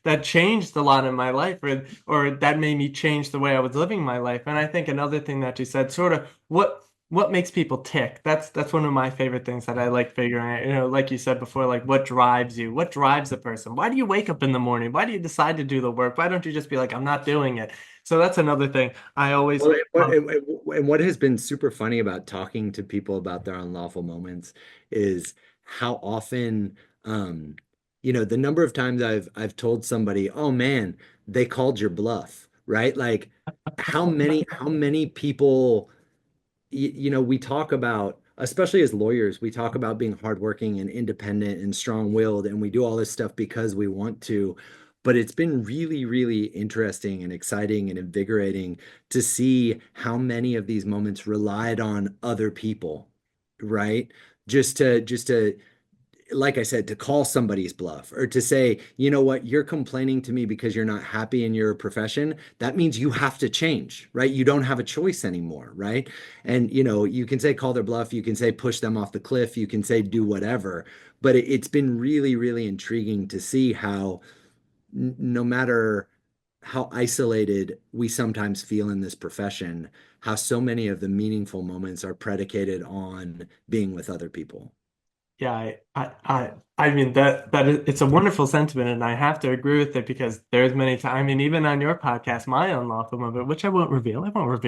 That changed a lot in my life, or that made me change the way I was living my life. And I think another thing that you said, sort of what makes people tick? That's one of my favorite things that I like figuring out. Like you said before, like what drives you? What drives a person? Why do you wake up in the morning? Why do you decide to do the work? Why don't you just be like, I'm not doing it? So that's another thing I always Well, and what has been super funny about talking to people about their unlawful moments is how often, the number of times I've told somebody, "Oh man, they called your bluff," right? Like how many people we talk about, especially as lawyers, we talk about being hardworking and independent and strong-willed, and we do all this stuff because we want to. But it's been really, really interesting and exciting and invigorating to see how many of these moments relied on other people, right? Just to like I said, to call somebody's bluff or to say, you know what, you're complaining to me because you're not happy in your profession. That means you have to change, right? You don't have a choice anymore, right? And, you can say call their bluff, you can say push them off the cliff, you can say do whatever. But it's been really, really intriguing to see how no matter how isolated we sometimes feel in this profession, how so many of the meaningful moments are predicated on being with other people. Yeah, I mean that is it's a wonderful sentiment, and I have to agree with it because there's many times. I mean, even on your podcast, my unlawful moment, which I won't reveal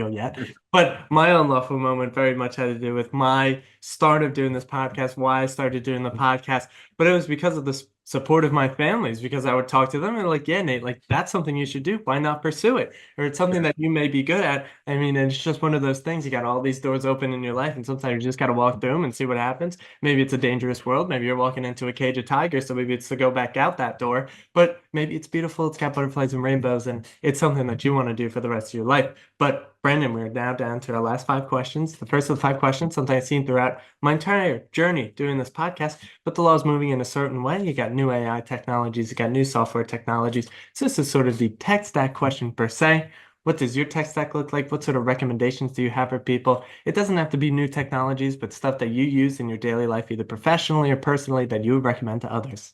yet, but my unlawful moment very much had to do with my start of doing this podcast, why I started doing the podcast, but it was because of the support of my families, because I would talk to them and like, yeah, Nate, like that's something you should do. Why not pursue it? Or it's something that you may be good at. I mean, and it's just one of those things. You got all these doors open in your life, and sometimes you just got to walk through them and see what happens. Maybe it's a dangerous world. Maybe you're walking into a cage of tigers, so maybe it's to go back out that door. But maybe it's beautiful. It's got butterflies and rainbows, and it's something that you want to do for the rest of your life. But Brandon, we're now down to our last 5 questions. The first of the 5 questions, something I've seen throughout my entire journey doing this podcast, but the law is moving in a certain way. You got new AI technologies, you got new software technologies. So this is sort of the tech stack question per se. What does your tech stack look like? What sort of recommendations do you have for people? It doesn't have to be new technologies, but stuff that you use in your daily life, either professionally or personally, that you would recommend to others.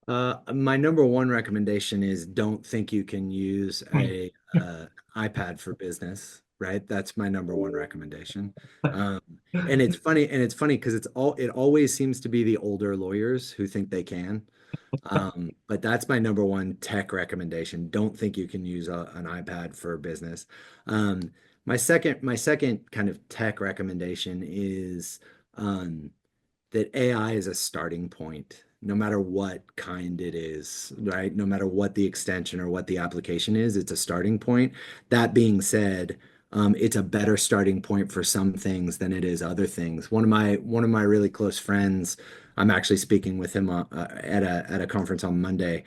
My number one recommendation is don't think you can use a iPad for business, right? That's my number one recommendation. Um, and it's funny because it always seems to be the older lawyers who think they can. But that's my number one tech recommendation. Don't think you can use an iPad for business. Um, my second kind of tech recommendation is um, that AI is a starting point, no matter what kind it is, right? No matter what the extension or what the application is, it's a starting point. That being said, it's a better starting point for some things than it is other things. One of my really close friends, I'm actually speaking with him at a conference on Monday,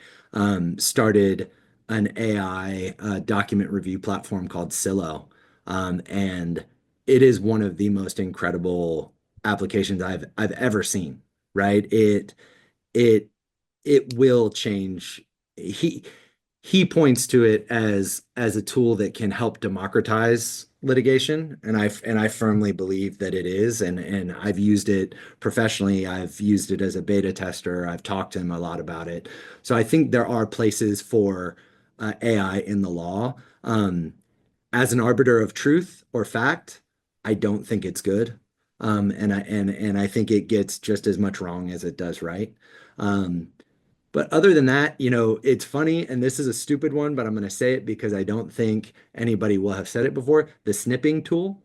started an AI document review platform called Silo, and it is one of the most incredible applications I've ever seen, right? It it will change. He he points to it as a tool that can help democratize litigation, and I firmly believe that it is. And I've used it professionally. I've used it as a beta tester. I've talked to him a lot about it. So I think there are places for AI in the law. As an arbiter of truth or fact, I don't think it's good. And I think it gets just as much wrong as it does right. Um, but other than that, it's funny, and this is a stupid one, but I'm going to say it because I don't think anybody will have said it before. The snipping tool,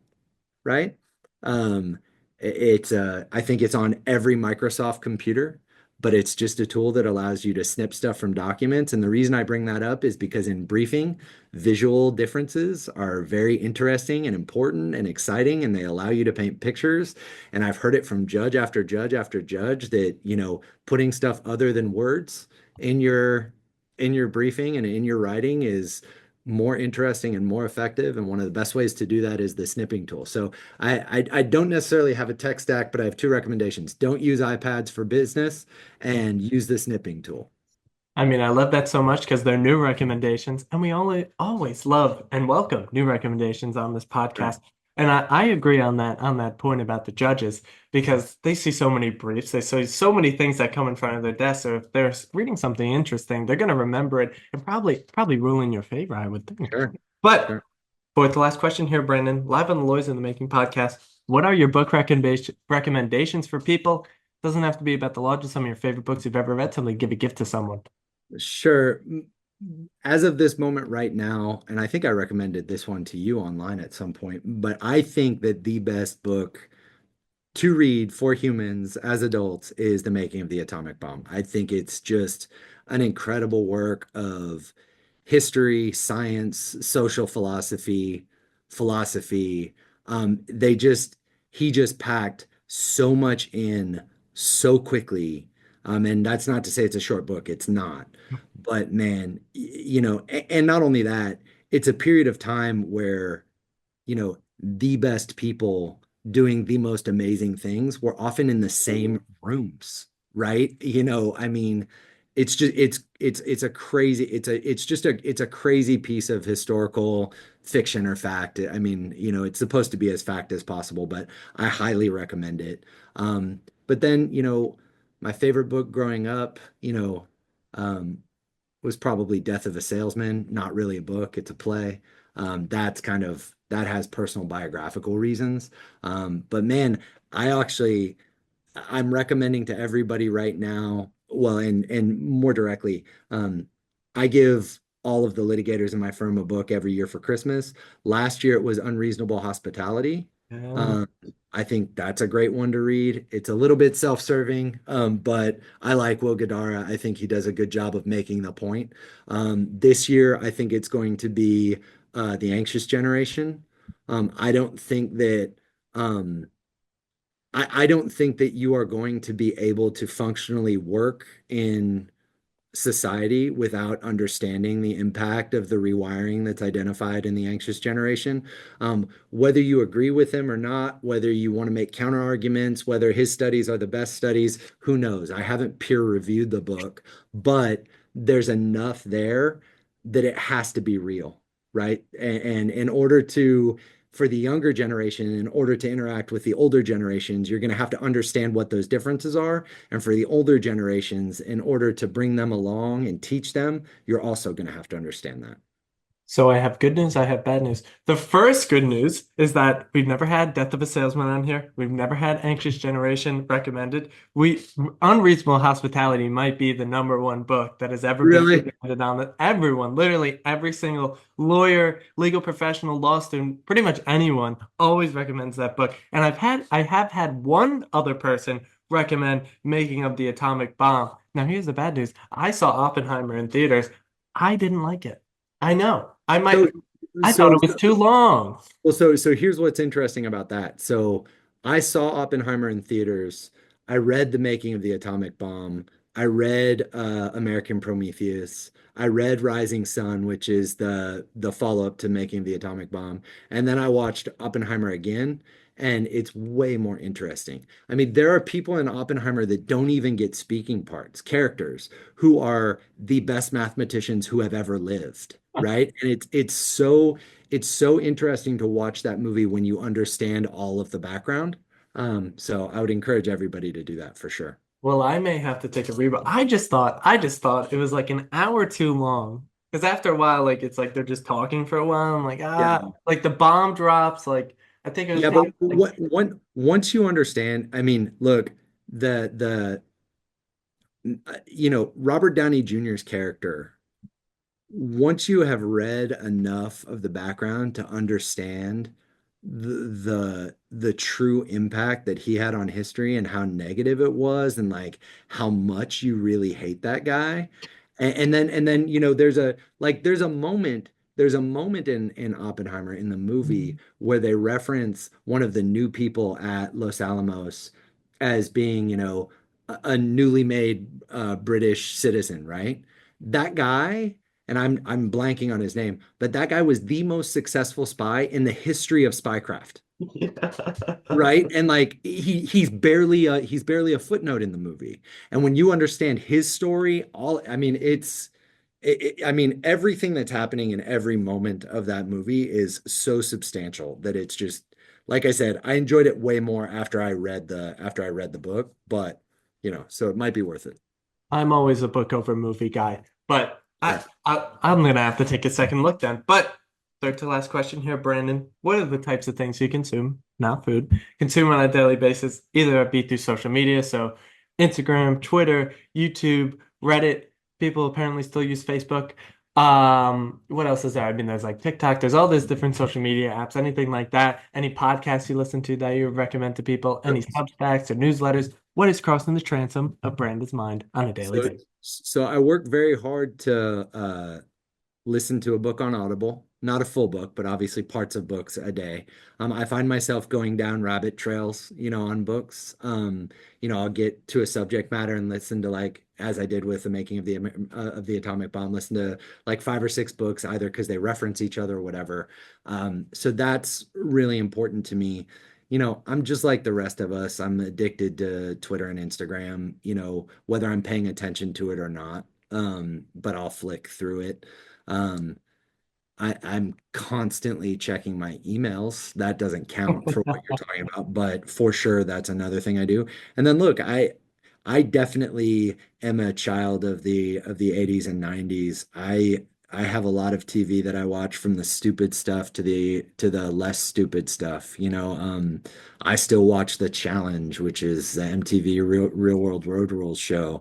right? Um, I think it's on every Microsoft computer, but it's just a tool that allows you to snip stuff from documents. And the reason I bring that up is because in briefing, visual differences are very interesting and important and exciting, and they allow you to paint pictures. And I've heard it from judge after judge after judge that, putting stuff other than words in your briefing and in your writing is more interesting and more effective. And one of the best ways to do that is the snipping tool. So I don't necessarily have a tech stack, but I have two recommendations. Don't use iPads for business and use the snipping tool. I mean, I love that so much because they're new recommendations, and we always love and welcome new recommendations on this Sure. podcast. And I agree on that point about the judges because they see so many briefs, they see so many things that come in front of their desk. So if they're reading something interesting, they're going to remember it and probably rule in your favor, I would think. Sure. But Sure. for the last question here, Brendan, live on the Lawyers in the Making podcast, what are your book recommendations for people? Doesn't have to be about the law, just some of your favorite books you've ever read, something to give a gift to someone. Sure. As of this moment right now, and I think I recommended this one to you online at some point, but I think that the best book to read for humans as adults is The Making of the Atomic Bomb. I think it's just an incredible work of history, science, social philosophy. He just packed so much in so quickly. And that's not to say it's a short book, it's not. But man, and not only that, it's a period of time where the best people doing the most amazing things were often in the same rooms, right? I mean, it's just it's a crazy it's a crazy piece of historical fiction or fact. I mean, it's supposed to be as fact as possible, but I highly recommend it. But then, my favorite book growing up, um, was probably Death of a Salesman. Not really a book, it's a play. That has personal biographical reasons. But man, I actually I'm recommending to everybody right now, well, and more directly, I give all of the litigators in my firm a book every year for Christmas. Last year it was Unreasonable Hospitality. Yeah. Um, I think that's a great one to read. It's a little bit self-serving, but I like Will Guidara. I think he does a good job of making the point. This year, I think it's going to be The Anxious Generation. I don't think that um, I don't think that you are going to be able to functionally work in society without understanding the impact of the rewiring that's identified in the anxious generation. Whether you agree with him or not, whether you want to make counter arguments, whether his studies are the best studies, who knows? I haven't peer reviewed the book, but there's enough there that it has to be real, right? And in order to for the younger generation, in order to interact with the older generations, you're going to have to understand what those differences are. And for the older generations, in order to bring them along and teach them, you're also going to have to understand that. So I have good news, I have bad news. The first good news is that we've never had Death of a Salesman on here. We've never had Anxious Generation recommended. Unreasonable Hospitality might be the number one book that has ever been Really? recommended on it. Everyone, literally every single lawyer, legal professional, law student, pretty much anyone always recommends that book. And I have had one other person recommend Making of the Atomic Bomb. Now, here's the bad news. I saw Oppenheimer in theaters. I didn't like it. I know. So, I thought so, it was too long. well, so here's what's interesting about that. So I saw Oppenheimer in theaters. I read The Making of the Atomic Bomb. I read American Prometheus. I read Rising Sun, which is the follow-up to Making the Atomic Bomb. And then I watched Oppenheimer again, and it's way more interesting. I mean, there are people in Oppenheimer that don't even get speaking parts, characters who are the best mathematicians who have ever lived, right? And it's so interesting to watch that movie when you understand all of the background. So I would encourage everybody to do that for sure. Well, I may have to take a rewatch. I just thought it was like an hour too long. Because after a while, like it's like they're just talking for a while. I'm like, Yeah. like the bomb drops. Like I think it was Yeah, but maybe like once you understand, I mean, look, the Robert Downey Jr.'s character, once you have read enough of the background to understand the true impact that he had on history and how negative it was and like how much you really hate that guy. And then there's a moment in Oppenheimer in the movie where they reference one of the new people at Los Alamos as being, a newly made British citizen, right? That guy, and I'm blanking on his name, but that guy was the most successful spy in the history of spycraft, right? And like he's barely a footnote in the movie. And when you understand his story, I mean, I mean, everything that's happening in every moment of that movie is so substantial that it's just, like I said, I enjoyed it way more after I read the book, but so it might be worth it. I'm always a book over movie guy. But Yeah. I'm gonna have to take a second look then. But third to last question here, Brandon. What are the types of things you consume, not food, consume on a daily basis, either it be through social media, so Instagram, Twitter, YouTube, Reddit. People apparently still use Facebook. What else is there? I mean, there's like TikTok, there's all these different social media apps, anything like that. Any podcasts you listen to that you would recommend to people, any Substacks or newsletters. What is crossing the transom of Brandon's mind on a daily So, basis? so I work very hard to listen to a book on Audible, not a full book, but obviously parts of books a day. I find myself going down rabbit trails, on books. I'll get to a subject matter and listen to like, as I did with the making of the atomic bomb, listen to like 5 or 6 books, either because they reference each other or whatever. So that's really important to me. I'm just like the rest of us. I'm addicted to Twitter and Instagram, whether I'm paying attention to it or not. But I'll flick through it. Um, I'm constantly checking my emails. That doesn't count for what you're talking about, but for sure that's another thing I do. And then look, I definitely am a child of the 80s and 90s. I have a lot of TV that I watch, from the stupid stuff to the less stupid stuff. I still watch The Challenge, which is the MTV Real World Road Rules show,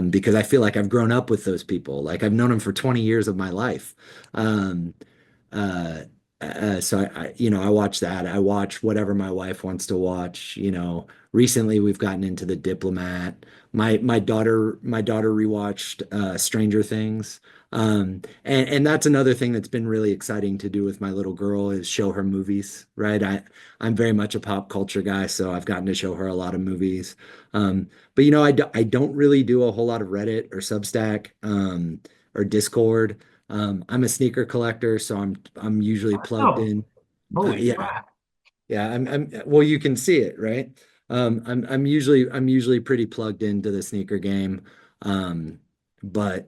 because I feel like I've grown up with those people. Like I've known them for 20 years of my life. Um, uh, so I watch that. I watch whatever my wife wants to watch. Recently we've gotten into The Diplomat. My daughter rewatched Stranger Things. And that's another thing that's been really exciting to do with my little girl, is show her movies, right? I'm very much a pop culture guy, so I've gotten to show her a lot of movies. But I don't really do a whole lot of Reddit or Substack, or Discord. I'm a sneaker collector, so I'm usually plugged Oh, in. holy Yeah, crap. yeah. Well, you can see it, right? I'm usually pretty plugged into the sneaker game. But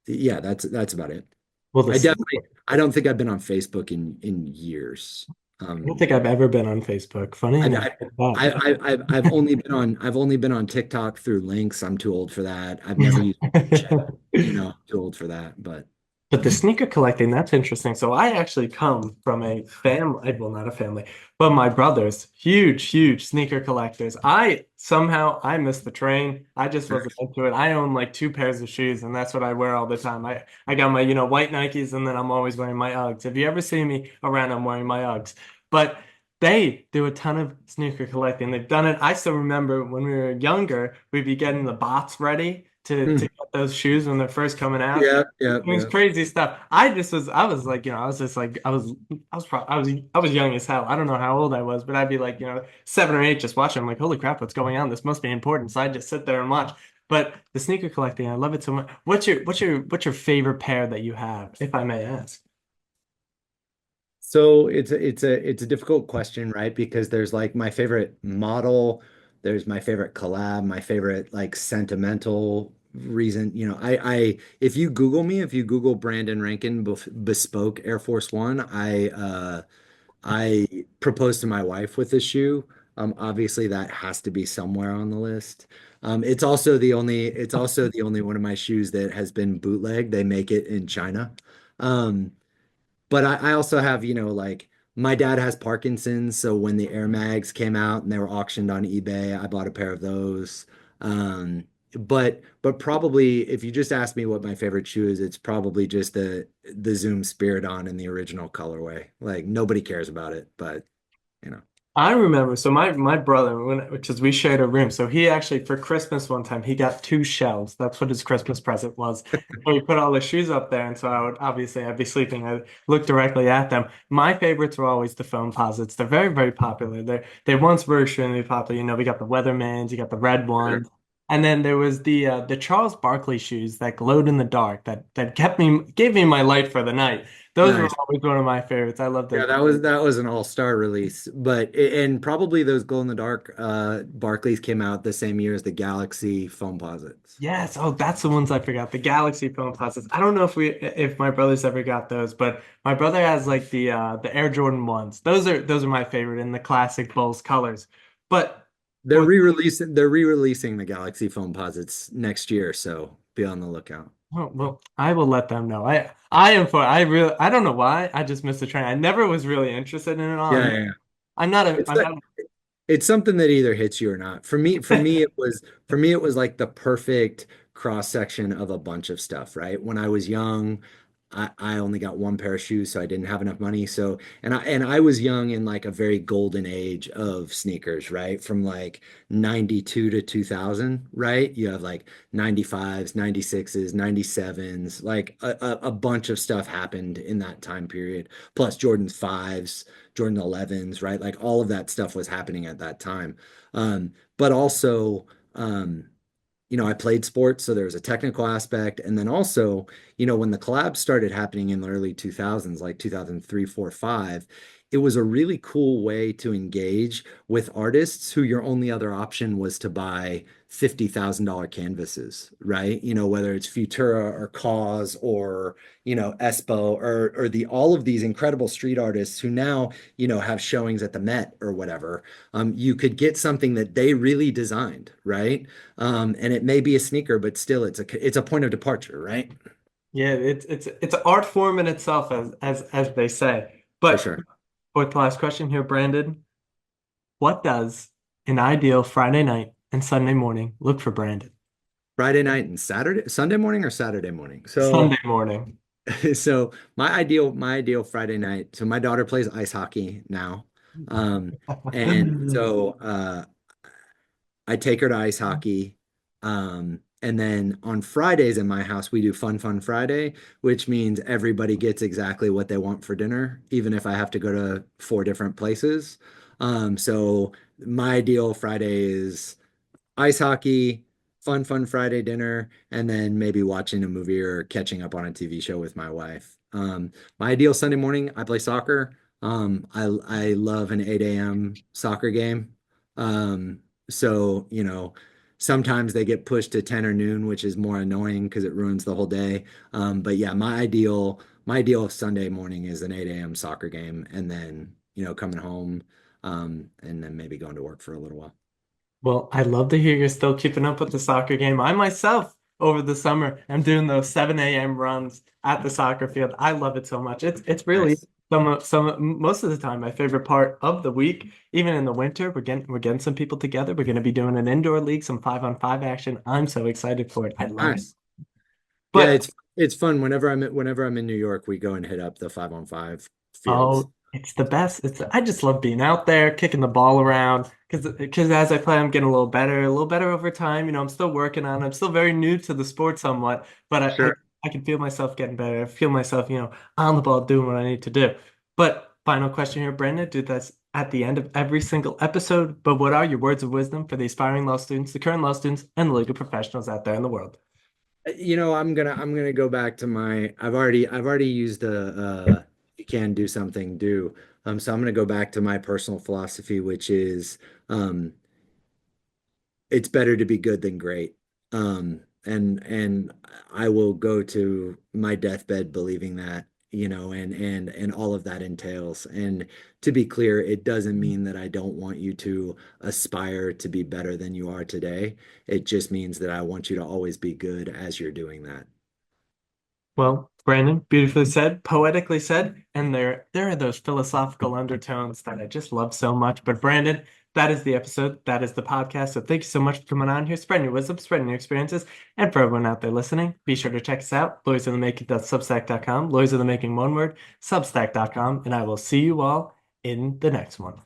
yeah, that's about it. Well, the I sneaker. definitely I don't think I've been on Facebook in years. I don't Um, think I've ever been on Facebook. Funny I've enough, I, like that. I've only been on TikTok through links. I'm too old for that. I've never used Snapchat. Too old for that. But But the sneaker collecting, that's interesting. So I actually come from a family, well, not a family, but my brothers, huge, huge sneaker collectors. I missed the train. I just wasn't into it. I own like 2 pairs of shoes, and that's what I wear all the time. I got my, white Nikes, and then I'm always wearing my Uggs. If you ever see me around, I'm wearing my Uggs. But they do a ton of sneaker collecting. They've done it. I still remember when we were younger, we'd be getting the bots ready to Hmm. get those shoes when they're first coming out. Yeah, yeah, It was yeah. crazy stuff. I was like, I was just like, I was young as hell. I don't know how old I was, but I'd be like, 7 or 8 just watching. I'm like, holy crap, what's going on? This must be important. So I'd just sit there and watch. But the sneaker collecting, I love it so much. What's your favorite pair that you have, if I may ask? So it's a difficult question, right? Because there's like my favorite model, there's my favorite collab, my favorite like sentimental reason. If you Google me, if you Google Brandon Rankin bespoke Air Force One, I proposed to my wife with this shoe. Obviously that has to be somewhere on the list. It's also the only one of my shoes that has been bootleg. They make it in China. Um, but I also have, like my dad has Parkinson's, so when the Air Mags came out and they were auctioned on eBay, I bought a pair of those. But probably if you just ask me what my favorite shoe is, it's probably just the Zoom Spirit on in the original colorway. Like nobody cares about it, but you know. I remember, so my brother, which is we shared a room, so he actually for Christmas one time he got 2 shelves. That's what his Christmas present was. So he put all the shoes up there, and so I'd be sleeping. I look directly at them. My favorites were always the foam posits. They're very very popular. They once were extremely popular. We got the Weathermans, you got the red ones, and then there was the Charles Barkley shoes that glowed in the dark that gave me my light for the night. Those were Nice. always one of my favorites. I love Yeah, those. that was an all-star release, and probably those glow-in-the-dark Barclays came out the same year as the Galaxy foam posits. Yes. Oh, that's the ones I forgot. The Galaxy phone posits. I don't know if my brothers ever got those, but my brother has like the Air Jordan ones. Those are my favorite in the classic Bulls colors. But They're what re-releasing they're re-releasing the Galaxy foam posits next year, so be on the lookout. well, I will let them know. I am for I don't know why. I just missed the train. I never was really interested in it all. Yeah, yeah, yeah. It's I'm like not it's something that either hits you or not. For me it was like the perfect cross section of a bunch of stuff, right? When I was young, I only got one pair of shoes, so I didn't have enough money. So and I was young in like a very golden age of sneakers, right? From like 92 to 2000, right? You have like 95s, 96s, 97s, like a bunch of stuff happened in that time period. Plus Jordan 5s, Jordan 11s, right? Like all of that stuff was happening at that time. But also, I played sports, so there was a technical aspect. And then also, when the collabs started happening in the early 2000s, like 2003, 4, 5, it was a really cool way to engage with artists who your only other option was to buy $50,000 canvases, right? Whether it's Futura or Cause or, Espo or the all of these incredible street artists who now, have showings at the Met or whatever. You could get something that they really designed, right? And it may be a sneaker, but still it's a point of departure, right? yeah, it's an art form in itself as they say. For But sure. for the last question here, Brandon, what does an ideal Friday night and Sunday morning look for Brandon? Friday night and Sunday morning or Saturday morning. Sunday morning. So my ideal Friday night. So my daughter plays ice hockey now. And so I take her to ice hockey. And then on Fridays in my house, we do Fun Fun Friday, which means everybody gets exactly what they want for dinner, even if I have to go to 4 different places. So my ideal Friday is ice hockey, fun Friday dinner, and then maybe watching a movie or catching up on a TV show with my wife. My ideal Sunday morning, I play soccer. I love an 8 a.m. soccer game. So, sometimes they get pushed to 10 or noon, which is more annoying because it ruins the whole day. But yeah, my ideal Sunday morning is an 8 a.m. soccer game, and then, coming home, and then maybe going to work for a little while. Well, I love to hear you're still keeping up with the soccer game. I myself, over the summer, am doing those 7 a.m. runs at the soccer field. I love it so much. It's really Nice. most of the time my favorite part of the week. Even in the winter, we're getting some people together. We're going to be doing an indoor league, some 5-on-5 action. I'm so excited for it. I love it. Nice. Yeah, But it's fun. Whenever I'm in New York, we go and hit up the 5-on-5 fields. oh, It's the best. I just love being out there, kicking the ball around. Because as I play, I'm getting a little better over time. I'm still working on it. I'm still very new to the sport somewhat, but Sure. I can feel myself getting better. I feel myself, on the ball doing what I need to do. But final question here, Brendan, do this at the end of every single episode. But what are your words of wisdom for the aspiring law students, the current law students, and the legal professionals out there in the world? I'm gonna go back to my I've already used the you can do something, do. So I'm gonna go back to my personal philosophy, which is um it's better to be good than great. And I will go to my deathbed believing that, and all of that entails. And to be clear, it doesn't mean that I don't want you to aspire to be better than you are today. It just means that I want you to always be good as you're doing that. Well, Brandon, beautifully said, poetically said, and there are those philosophical undertones that I just love so much. But Brandon, that is the episode, that is the podcast. So thank you so much for coming on here, spreading your wisdom, spreading your experiences, and for everyone out there listening, be sure to check us out, lawyersofthemaking.substack.com, lawyers of the making one word, substack.com, and I will see you all in the next one.